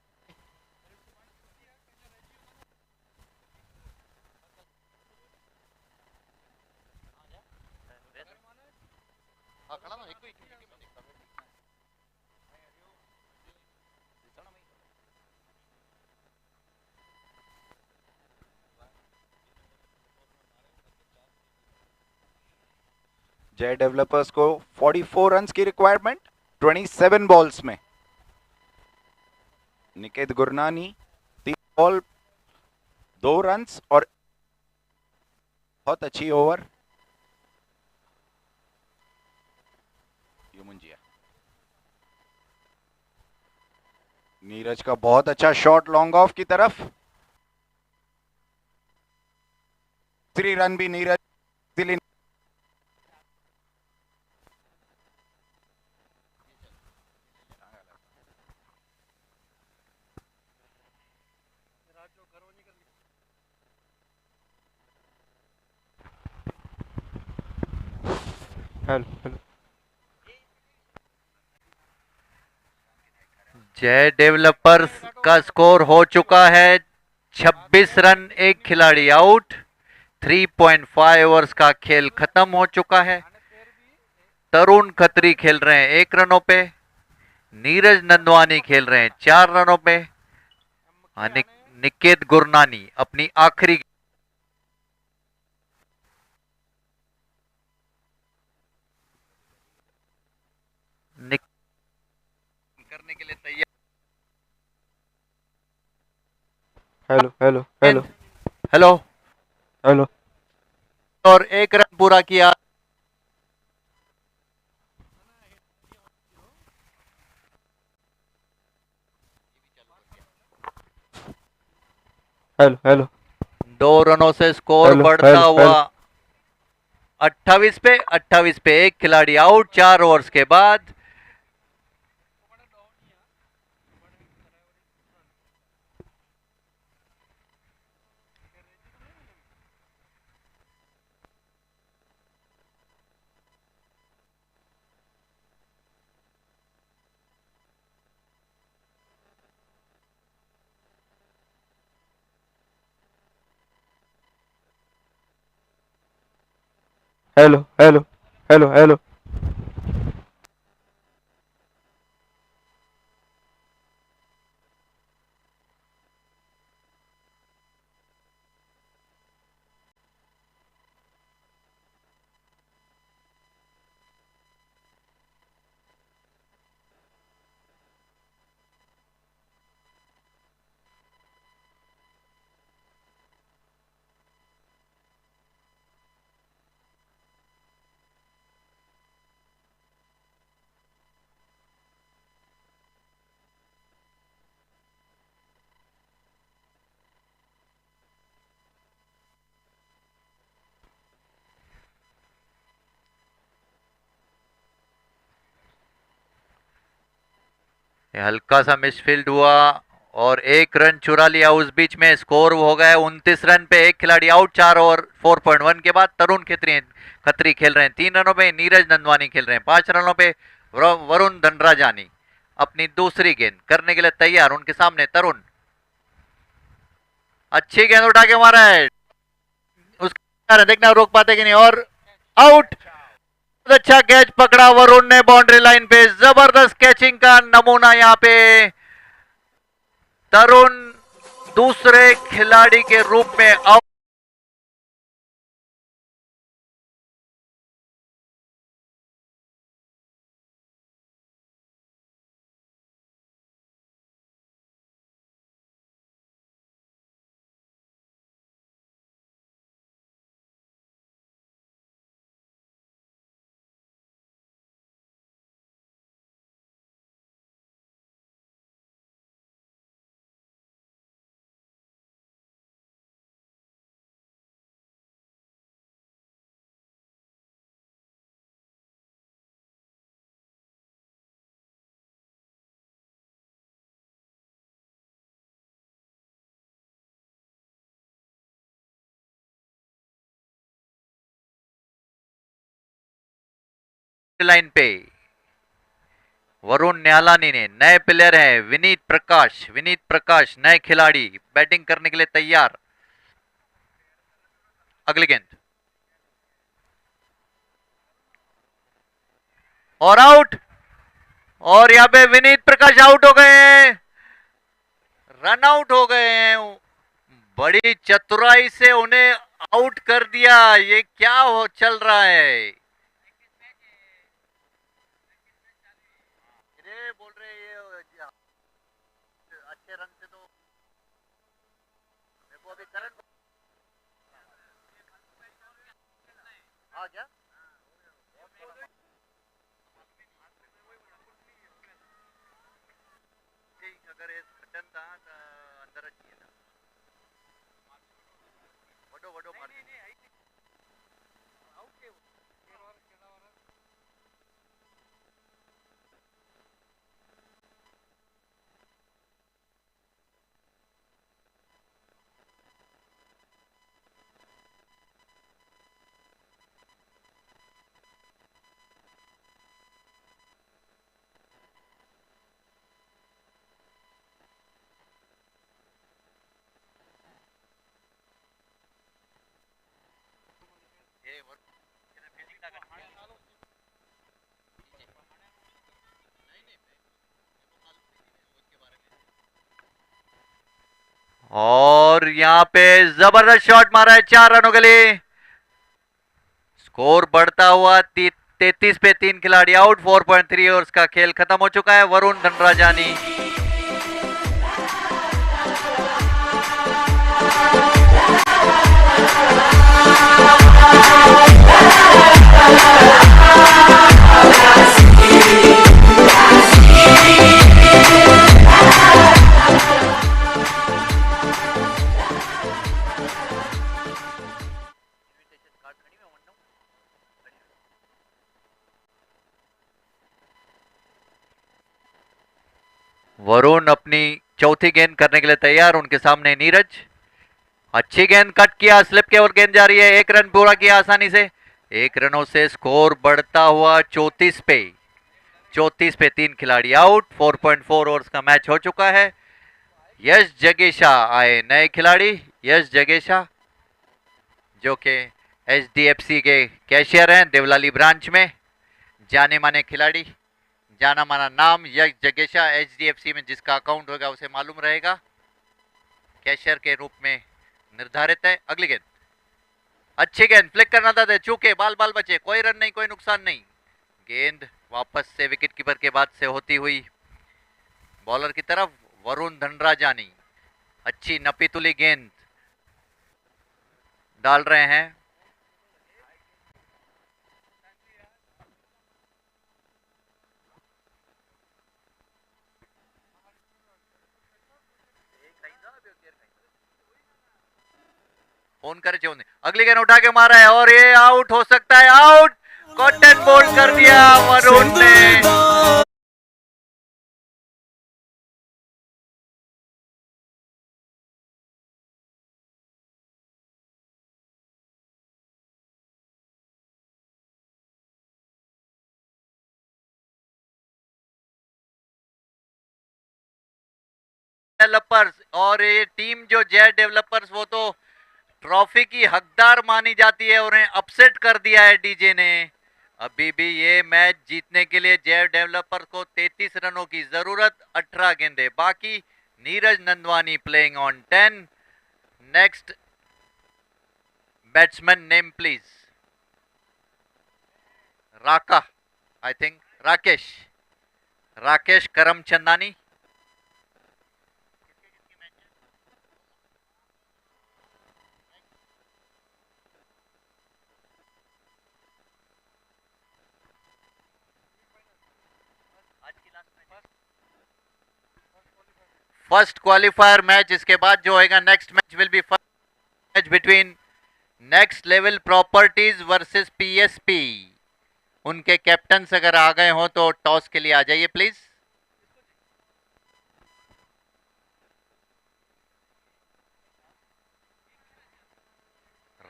जय डेवलपर्स को 44 रन्स की रिक्वायरमेंट 27 बॉल्स में। निकेत गुरनानी 3 बॉल 2 रन्स और बहुत अच्छी ओवर। युमुंजिया, नीरज का बहुत अच्छा शॉट लॉन्ग ऑफ की तरफ। 3 रन भी नीरज इसीलिए हेलो हेलो जय डेवलपर्स का स्कोर हो चुका है 26 रन, एक खिलाड़ी आउट। 3.5 ओवर्स का खेल खत्म हो चुका है। तरुण खत्री खेल रहे हैं 1 रनों पे, नीरज नंदवानी खेल रहे हैं 4 रनों पे। निकेत गुरनानी अपनी आखिरी करने के लिए तैयार। Hello hello hello hello, hello और 1 रन पूरा किया। हेलो हेलो 2 रनों से स्कोर हेलो, बढ़ता हेलो, हुआ 28 पे एक खिलाड़ी आउट 4 ओवर्स के बाद। हेलो हेलो हेलो हेलो हल्का सा मिसफील्ड हुआ और 1 रन चुरा लिया। उस बीच में स्कोर हो गया 29 रन पे एक खिलाड़ी आउट 4 ओवर 4.1 के बाद। तरुण खत्री खेल रहे हैं 3 रनों पे, नीरज नंदवानी खेल रहे हैं 5 रनों पे, वरुण धनराजानी अपनी दूसरी गेंद करने के लिए तैयार। उनके सामने तरुण, अच्छी गेंद उठा के मारा है, उसका देखना रोक पाते कि नहीं, और आउट। अच्छा कैच पकड़ा वरुण ने बाउंड्री लाइन पे, जबरदस्त कैचिंग का नमूना यहाँ पे तरुण दूसरे खिलाड़ी के रूप में आउट। लाइन पे वरुण न्यालानी ने, नए प्लेयर हैं विनीत प्रकाश नए खिलाड़ी बैटिंग करने के लिए तैयार। अगली गेंद और आउट, और यहाँ पे विनीत प्रकाश आउट हो गए हैं, रन आउट हो गए हैं। बड़ी चतुराई से उन्हें आउट कर दिया। ये क्या हो चल रहा है? ये बोल रहे हैं ये अच्छे रन से तो मेरे को अभी करंट आ गया। अगर ये बटन था अंदर अच्छी है वडो वडो मार और यहाँ पे जबरदस्त शॉट मारा है 4 रनों के लिए। स्कोर बढ़ता हुआ 33 पे 3 खिलाड़ी आउट। 4.3 ओवर्स का खेल खत्म हो चुका है। वरुण धनराजानी वरुण अपनी चौथी गेंद करने के लिए तैयार, उनके सामने नीरज। अच्छी गेंद कट किया, स्लिप के और गेंद जा रही है, 1 रन पूरा किया आसानी से। 1 रनों से स्कोर बढ़ता हुआ 34 पे। 34 पे 3 खिलाड़ी आउट। 4.4 ओवर्स का मैच हो चुका है। यश जगेशा आए नए खिलाड़ी। यश जगेशा जो कि HDFC के कैशियर हैं देवलाली ब्रांच में, जाने माने खिलाड़ी, जाना माना नाम यश जगेशा। HDFC में जिसका अकाउंट होगा उसे मालूम रहेगा, कैशियर के रूप में निर्धारित है। अगली गेंद, अच्छी गेंद, फ्लिक करना था, चूके, बाल बाल बचे, कोई रन नहीं, कोई नुकसान नहीं। गेंद वापस से विकेट कीपर के बाद से होती हुई बॉलर की तरफ, वरुण धनराजानी अच्छी नपी तुली गेंद डाल रहे हैं। फोन करे जो अगली गेंद उठा के मारा है और ये आउट हो सकता है, आउट। कॉटन बोल्ड कर दिया वरुण ने। डेवलपर्स और ये टीम जो जेड डेवलपर्स, वो तो ट्रॉफी की हकदार मानी जाती है, उन्हें अपसेट कर दिया है डीजे ने। अभी भी ये मैच जीतने के लिए जेड डेवलपर्स को 33 रनों की जरूरत, 18 गेंदें बाकी। Neeraj Nandwani playing on 10। Next batsman name please. Raka, I think Rakesh, Rakesh Karamchandani. First qualifier match, इसके बाद जो होगा next match will be first match between next level properties versus PSP। उनके कैप्टन अगर आ गए हो तो टॉस के लिए आ जाइए please.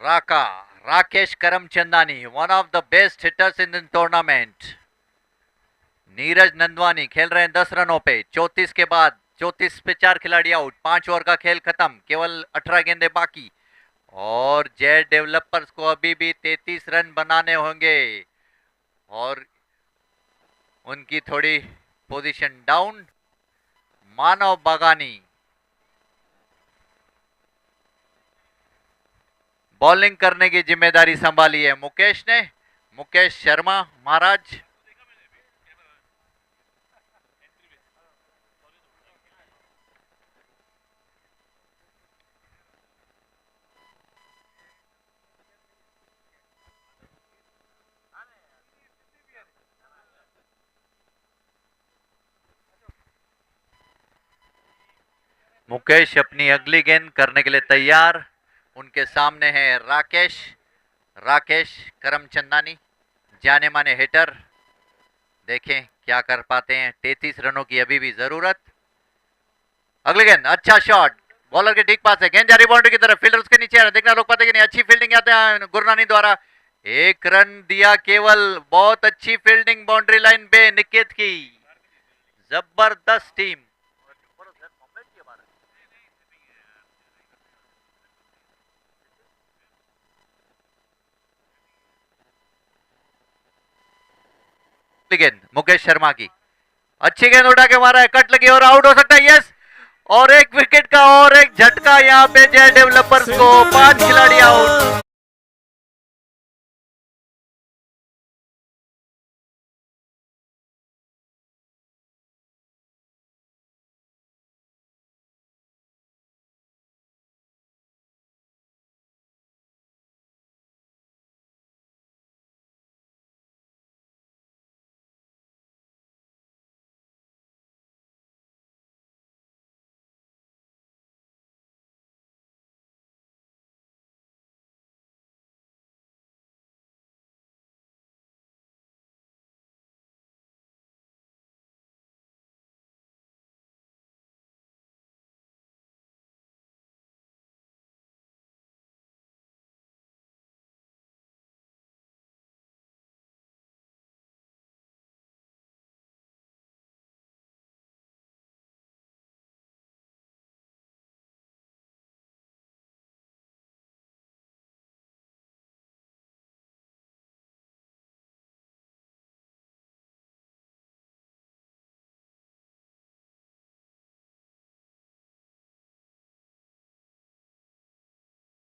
Raka, Rakesh Karamchandani, one of the best hitters in the tournament. Neeraj Nandwani खेल रहे हैं 10 रनों पे। 34 के बाद 34 पे 4 खिलाड़ी आउट, 5 ओवर का खेल खत्म, केवल 18 गेंदें बाकी। और जेड डेवलपर्स को अभी भी 33 रन बनाने होंगे और उनकी थोड़ी पोजीशन डाउन। मानव बागानी बॉलिंग करने की जिम्मेदारी संभाली है मुकेश ने, मुकेश शर्मा महाराज। मुकेश अपनी अगली गेंद करने के लिए तैयार, उनके सामने है राकेश, राकेश करमचंदानी, जाने माने हिटर। देखें क्या कर पाते हैं, 33 रनों की अभी भी जरूरत। अगली गेंद, अच्छा शॉट, बॉलर के ठीक पास है, गेंद जा रही बाउंड्री की तरफ, फील्डर उसके नीचे है, देखना रोक पाते कि नहीं। अच्छी फील्डिंग आते हैं गुरनानी द्वारा, 1 रन दिया केवल। बहुत अच्छी फील्डिंग बाउंड्री लाइन पे निकेत की, जबरदस्त टीम। गेंद मुकेश शर्मा की, अच्छी गेंद उठा के मारा है, कट लगी और आउट हो सकता है, यस। और एक विकेट का और एक झटका यहाँ पे जय डेवलपर्स को, 5 खिलाड़ी आउट।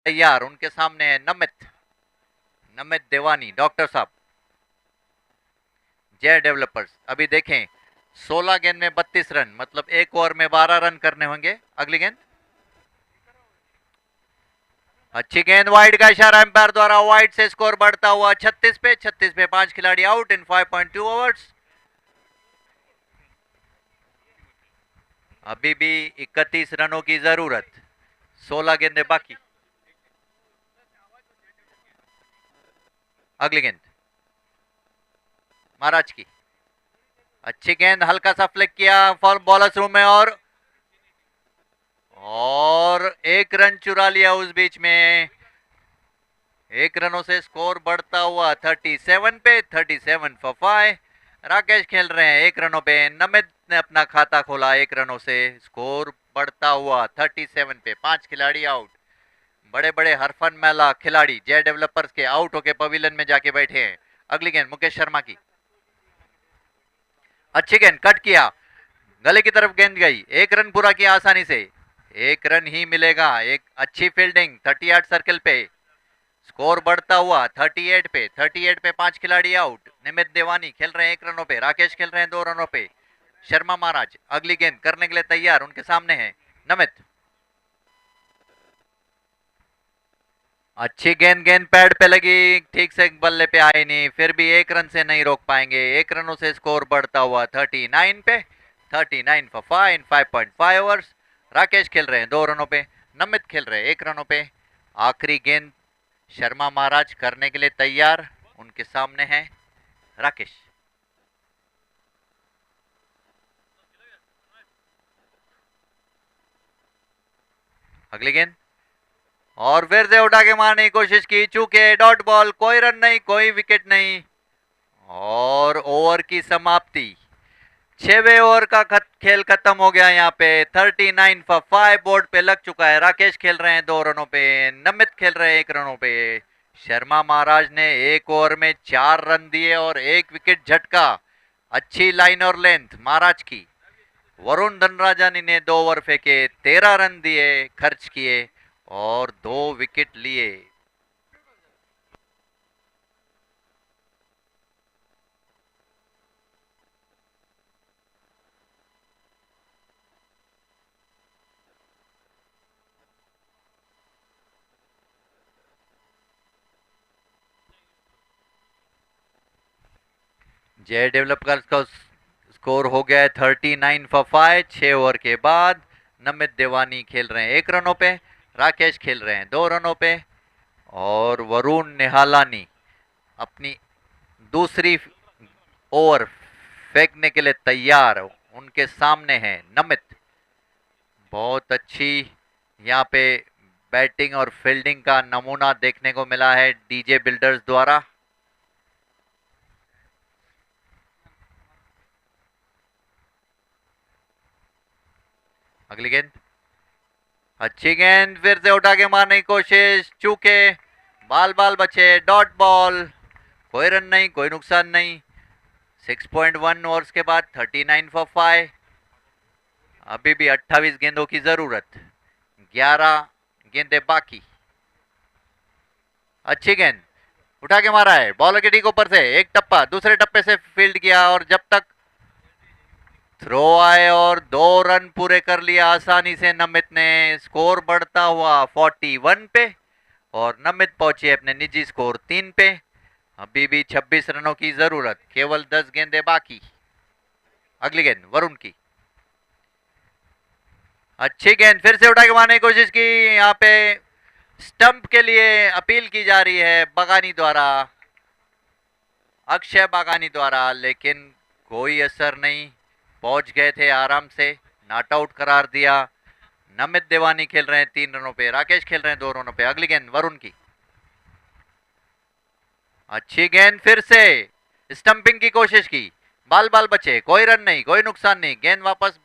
तैयार, उनके सामने है नमित देवानी, डॉक्टर साहब, जय डेवलपर्स। अभी देखें 16 गेंद में 32 रन, मतलब एक ओवर में 12 रन करने होंगे। अगली गेंद अच्छी गेंद, वाइड का इशारा एम्पायर द्वारा, वाइड से स्कोर बढ़ता हुआ 36 पे 5 खिलाड़ी आउट इन 5.2 ओवर्स। अभी भी 31 रनों की जरूरत, 16 गेंदें बाकी। अगली गेंद महाराज की, अच्छी गेंद, हल्का सा फ्लिक किया फॉर बॉलर्स रूम में, और एक रन चुरा लिया उस बीच में। 1 रनों से स्कोर बढ़ता हुआ 37 पे 37 फॉर 5। राकेश खेल रहे हैं 1 रनों पे, नमित ने अपना खाता खोला 1 रनों से, स्कोर बढ़ता हुआ 37 पे 5 खिलाड़ी आउट। बड़े बड़े हरफन मैला खिलाड़ी जय डेवलपर्स के आउट होके पवेलियन में जाके बैठे हैं। अगली गेंद मुकेश शर्मा की, अच्छी गेंद, कट किया, गले की तरफ गेंद गई, 1 रन पूरा किया आसानी से, 1 रन ही मिलेगा। एक अच्छी फील्डिंग 38 सर्कल पे, स्कोर बढ़ता हुआ 38 पे 5 खिलाड़ी आउट। निमित देवानी खेल रहे हैं 1 रनों पे, राकेश खेल रहे हैं 2 रनों पे, शर्मा महाराज अगली गेंद करने के लिए तैयार, उनके सामने है नमित। अच्छी गेंद, गेंद पैड पे लगी, ठीक से बल्ले पे आई नहीं, फिर भी 1 रन से नहीं रोक पाएंगे। 1 रनों से स्कोर बढ़ता हुआ 39 पे 39 फॉर 5 इन 5.5 ओवर्स। राकेश खेल रहे हैं 2 रनों पे, नमित खेल रहे हैं 1 रनों पे। आखिरी गेंद शर्मा महाराज करने के लिए तैयार, उनके सामने है राकेश। अगली गेंद, और फिर से उठा के मारने की कोशिश की, चूके डॉट बॉल, कोई रन नहीं, कोई विकेट नहीं, और ओवर की समाप्ति। 6वें ओवर का खेल खत्म हो गया। यहाँ पे 39 फॉर 5 बोर्ड पे लग चुका है। राकेश खेल रहे हैं 2 रनों पे, नमित खेल रहे हैं 1 रनों पे। शर्मा महाराज ने 1 ओवर में 4 रन दिए और 1 विकेट झटका। अच्छी लाइन और लेंथ महाराज की। वरुण धनराजानी ने 2 ओवर फेंके, 13 रन दिए, खर्च किए और 2 विकेट लिए। जय डेवलपर्स का स्कोर हो गया है 39 फॉर 5 6 ओवर के बाद। नमित देवानी खेल रहे हैं 1 रनों पे, राकेश खेल रहे हैं 2 रनों पे, और वरुण निहालानी अपनी दूसरी ओवर फेंकने के लिए तैयार, उनके सामने है नमित। बहुत अच्छी यहाँ पे बैटिंग और फील्डिंग का नमूना देखने को मिला है डीजे बिल्डर्स द्वारा। अगली गेंद, अच्छी गेंद, फिर से उठा के मारने की कोशिश, चूके, बाल बाल बचे, डॉट बॉल, कोई रन नहीं, कोई नुकसान नहीं। 6.1 ओवर्स के बाद 39 फॉर 5। अभी भी 28 गेंदों की जरूरत, 11 गेंदें बाकी। अच्छी गेंद, उठा के मारा है बॉलर के ठीक ऊपर से, एक टप्पा, दूसरे टप्पे से फील्ड किया, और जब तक थ्रो आए और 2 रन पूरे कर लिया आसानी से नमित ने। स्कोर बढ़ता हुआ 41 पे, और नमित पहुंचे अपने निजी स्कोर 3 पे। अभी भी 26 रनों की जरूरत, केवल 10 गेंदें बाकी। अगली गेंद वरुण की, अच्छी गेंद, फिर से उठा के मारने की कोशिश की। यहाँ पे स्टंप के लिए अपील की जा रही है बागानी द्वारा, अक्षय बागानी द्वारा, लेकिन कोई असर नहीं। पहुंच गए थे आराम से, नॉट आउट करार दिया। नमित देवानी खेल रहे हैं 3 रनों पे, राकेश खेल रहे हैं 2 रनों पे। अगली गेंद वरुण की, अच्छी गेंद, फिर से स्टंपिंग की कोशिश की, बाल बाल बचे, कोई रन नहीं, कोई नुकसान नहीं। गेंद वापस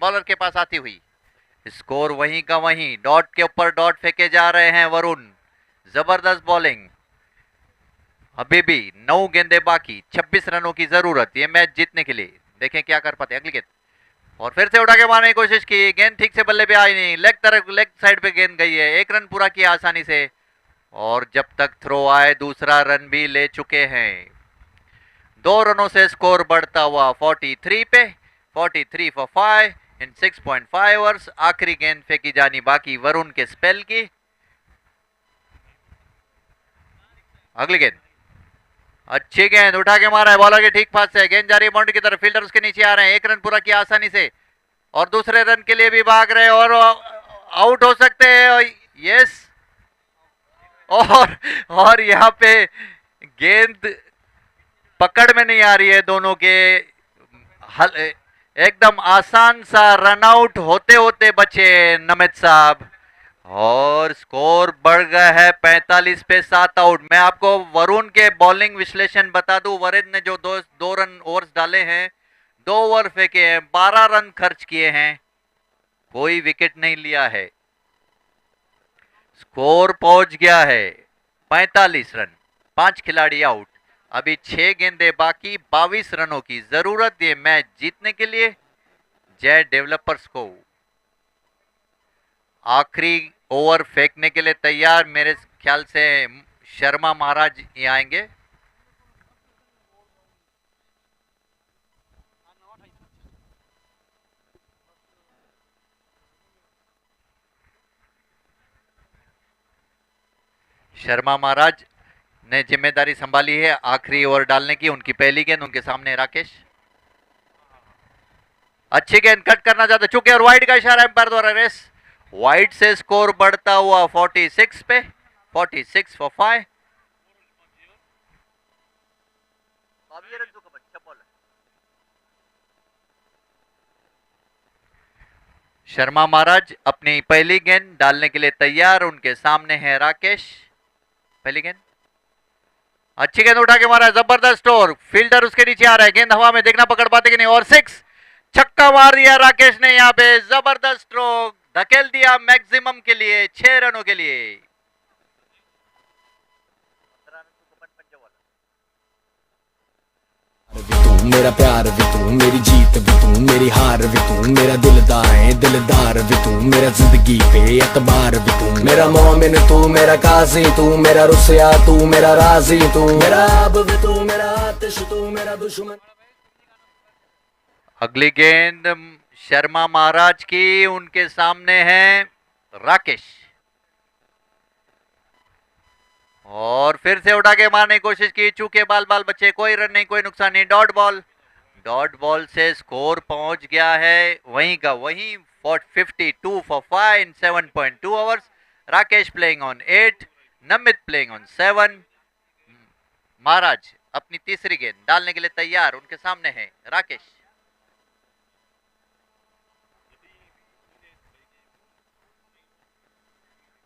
बॉलर के पास आती हुई, स्कोर वहीं का वहीं, डॉट के ऊपर डॉट फेंके जा रहे हैं वरुण। जबरदस्त बॉलिंग। अभी भी 9 गेंदें बाकी, 26 रनों की जरूरत ये मैच जीतने के लिए। देखें क्या कर पाते। अगली गेंद, और फिर से उठा के मारने की कोशिश की, गेंद ठीक से बल्ले पे आई नहीं, लेग तरफ लेग साइड पे गेंद गई है, 1 रन पूरा किया आसानी से। और जब तक थ्रो आए दूसरा रन भी ले चुके हैं। 2 रनों से स्कोर बढ़ता हुआ 43 पे, 43 फॉर 5 इन 6.5 ओवर्स। आखिरी गेंद फेंकी जानी बाकी वरुण के स्पेल की। अगली गेंद, अच्छी गेंद उठा के मारा है, बॉलर के ठीक पास से गेंद जा रही है बाउंड्री की तरफ, फील्डर उसके नीचे आ रहे हैं। 1 रन पूरा किया आसानी से और दूसरे रन के लिए भी भाग रहे हैं और आउट हो सकते हैं। यस, और यहाँ पे गेंद पकड़ में नहीं आ रही है दोनों के। एकदम आसान सा रन आउट होते होते बचे नमित साहब और स्कोर बढ़ गया है 45 पे 7 आउट। मैं आपको वरुण के बॉलिंग विश्लेषण बता दूं, वरुण ने जो दो रन ओवर्स डाले हैं, 2 ओवर फेंके हैं, 12 रन खर्च किए हैं, कोई विकेट नहीं लिया है। स्कोर पहुंच गया है 45 रन, 5 खिलाड़ी आउट। अभी 6 गेंदें बाकी, 22 रनों की जरूरत है मैच जीतने के लिए जय डेवलपर्स को। आखिरी ओवर फेंकने के लिए तैयार मेरे ख्याल से शर्मा महाराज ही आएंगे। शर्मा महाराज ने जिम्मेदारी संभाली है आखिरी ओवर डालने की। उनकी पहली गेंद, उनके सामने राकेश। अच्छी गेंद, कट करना चाहते चुके और वाइड का इशारा एम्पायर द्वारा रेस। वाइड से स्कोर बढ़ता हुआ 46 पे, 46 फॉर 5। शर्मा महाराज अपनी पहली गेंद डालने के लिए तैयार, उनके सामने है राकेश। पहली गेंद, अच्छी गेंद उठा के मारा है, जबरदस्त और फील्डर उसके नीचे आ रहा है, गेंद हवा में, देखना पकड़ पाते कि नहीं। और 6 छक्का मार दिया राकेश ने यहाँ पे, जबरदस्त स्ट्रोक, धकेल दिया मैक्सिमम के लिए 6 रनों के लिए। तू मेरा प्यार भी तू, मेरी जीत भी तू, मेरी हार भी तू, मेरा दिलदार है दिलदार भी तू, मेरा जिंदगी पे एतबार भी तू, मेरा मोमिन तू, मेरा काजी तू, मेरा रुसया तू, मेरा राजी तू, मेरा आब भी तू, मेरा आतिश तू, मेरा दुश्मन। अगली गेंद शर्मा महाराज की, उनके सामने है राकेश। और फिर से उठा के मारने की कोशिश की, चूके बाल बाल बच्चे, कोई रन नहीं, कोई नुकसान नहीं, डॉट बॉल। डॉट बॉल से स्कोर पहुंच गया है वहीं का वहीं, 52 for 5 in 7.2 overs. Rakesh playing on 8, Namit playing on 7। महाराज अपनी तीसरी गेंद डालने के लिए तैयार, उनके सामने है राकेश।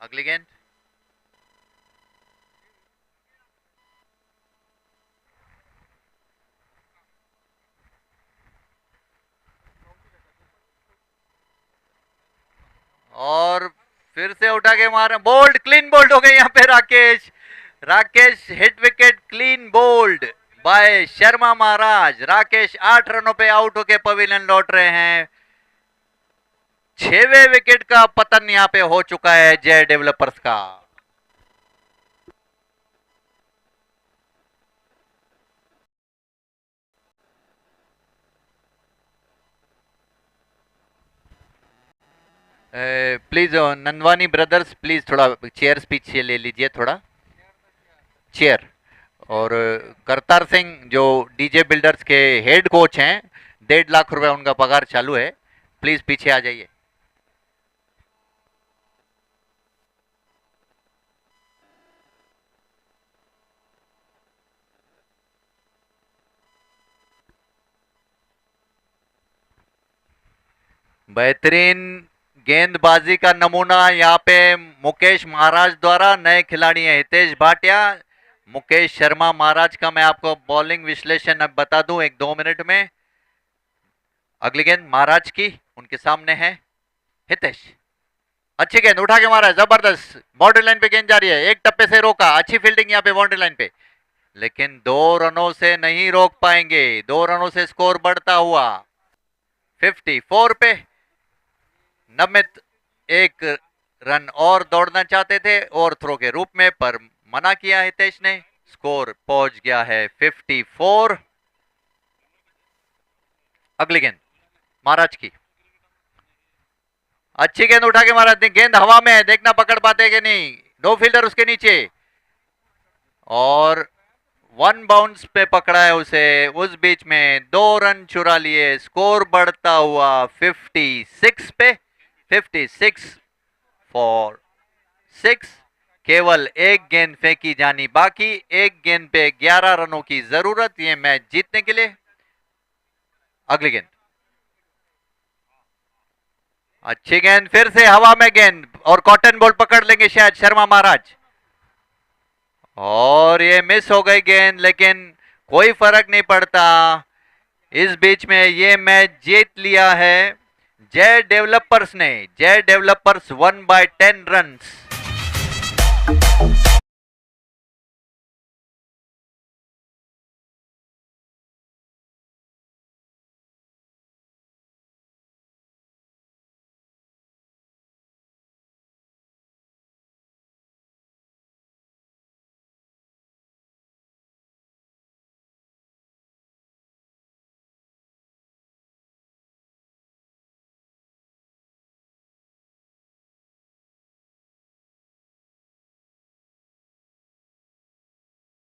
अगली गेंद, और फिर से उठा के मारा, बोल्ड, क्लीन बोल्ड हो गए यहाँ पे Rakesh. Rakesh hit wicket, clean bowled by Sharma Maharaj. Rakesh 8 रनों पे आउट होके पवेलियन लौट रहे हैं। 6वें विकेट का पतन यहाँ पे हो चुका है जय डेवलपर्स का। प्लीज नंदवानी ब्रदर्स, प्लीज थोड़ा चेयर स्पीच ले लीजिए, थोड़ा चेयर। और करतार सिंह जो डीजे बिल्डर्स के हेड कोच हैं, 1.5 लाख रुपए उनका पगार चालू है, प्लीज पीछे आ जाइए। बेहतरीन गेंदबाजी का नमूना यहाँ पे मुकेश महाराज द्वारा, नए खिलाड़ी हैं हितेश भाटिया। मुकेश शर्मा महाराज का मैं आपको बॉलिंग विश्लेषण अब बता दूं 1-2 मिनट में। अगली गेंद महाराज की, उनके सामने है हितेश। अच्छी गेंद उठा के मारा है, जबरदस्त, बाउंड्री लाइन पे गेंद जा रही है, एक टप्पे से रोका, अच्छी फील्डिंग यहाँ पे बाउंड्री लाइन पे, लेकिन 2 रनों से नहीं रोक पाएंगे। 2 रनों से स्कोर बढ़ता हुआ 54 पे। नमित एक रन और दौड़ना चाहते थे ओवर थ्रो के रूप में, पर मना किया हितेश ने। स्कोर पहुंच गया है 54। अगली गेंद महाराज की, अच्छी गेंद उठा के महाराज ने, गेंद हवा में है, देखना पकड़ पाते कि नहीं। नो फील्डर उसके नीचे और वन बाउंस पे पकड़ा है उसे। उस बीच में 2 रन चुरा लिए। स्कोर बढ़ता हुआ 56 पे। 56 फॉर 6। केवल एक गेंद फेंकी जानी बाकी। एक गेंद पे 11 रनों की जरूरत ये मैच जीतने के लिए। अगली गेंद, अच्छी गेंद, फिर से हवा में गेंद और कॉटन बॉल पकड़ लेंगे शायद शर्मा महाराज। और ये मिस हो गई गेंद, लेकिन कोई फर्क नहीं पड़ता। इस बीच में ये मैच जीत लिया है जय डेवलपर्स ने। जय डेवलपर्स 1/10 रन्स।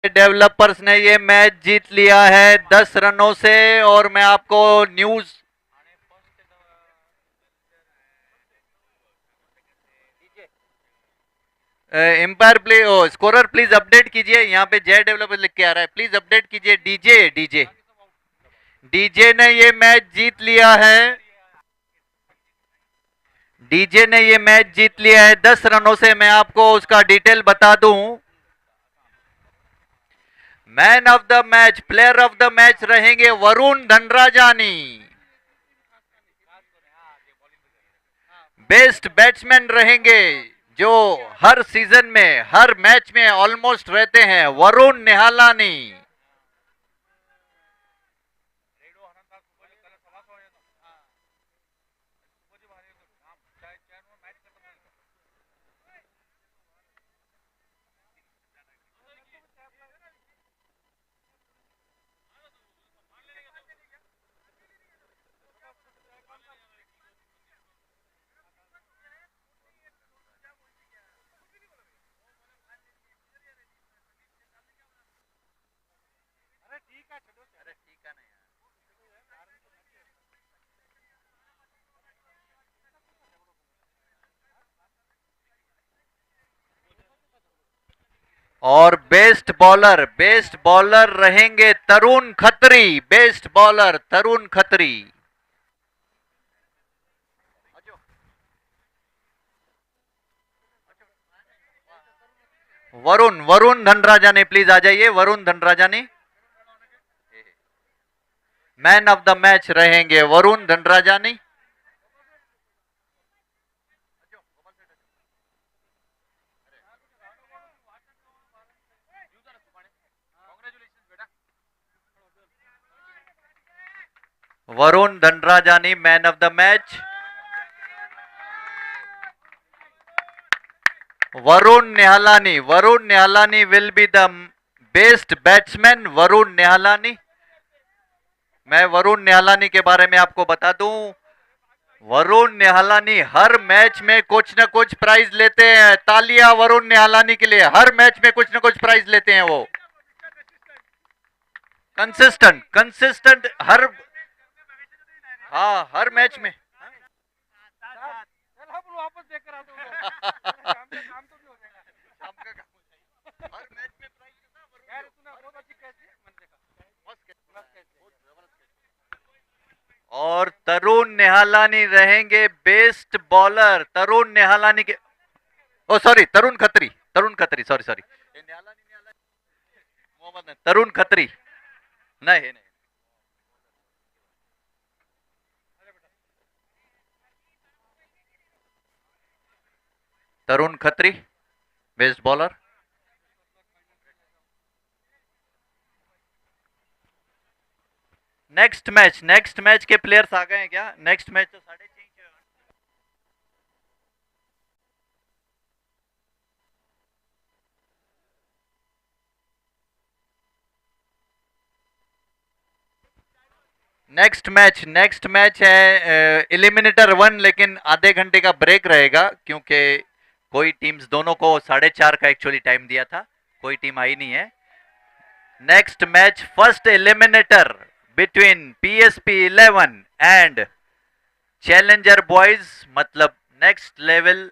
डेवलपर्स ने ये मैच जीत लिया है 10 रनों से। और मैं आपको news umpire please, scorer please update कीजिए। यहाँ पे जय डेवलपर लिख के आ रहा है, प्लीज अपडेट कीजिए। डीजे डीजे डीजे ने ये मैच जीत लिया है। डीजे ने ये मैच जीत लिया है 10 रनों से। मैं आपको उसका डिटेल बता दूं। Man of the match, player of the match रहेंगे वरुण धनराजानी। बेस्ट बैट्समैन रहेंगे जो हर सीजन में हर मैच में ऑलमोस्ट रहते हैं, वरुण निहालानी। और बेस्ट बॉलर रहेंगे Tarun Khatri. Best bowler Tarun Khatri. Varun Dhanrajani please आ जाइए। Varun Dhanrajani man of the match रहेंगे Varun Dhanrajani. Varun Dhanrajani man of the match. Varun Nihalani will be the best batsman. Varun Nihalani. मैं वरुण निहालानी के बारे में आपको बता दूं, वरुण निहालानी हर मैच में कुछ न कुछ प्राइज लेते हैं। तालियां वरुण निहालानी के लिए। हर मैच में कुछ न कुछ प्राइज लेते हैं वो। कंसिस्टेंट हर मैच में। वापस देकर आ दूंगा। और तरुण निहालानी रहेंगे बेस्ट बॉलर। तरुण निहालानी के तरुण खत्री सॉरी तरुण खत्री नहीं। Tarun Khatri best bowler. Next match के प्लेयर्स आ गए हैं क्या? नेक्स्ट मैच तो 6:30 नेक्स्ट मैच है एलिमिनेटर 1, लेकिन आधे घंटे का ब्रेक रहेगा क्योंकि कोई टीम्स दोनों को 4:30 का एक्चुअली टाइम दिया था, कोई टीम आई नहीं है। Next match first eliminator between PSP 11 and challenger boys, मतलब नेक्स्ट लेवल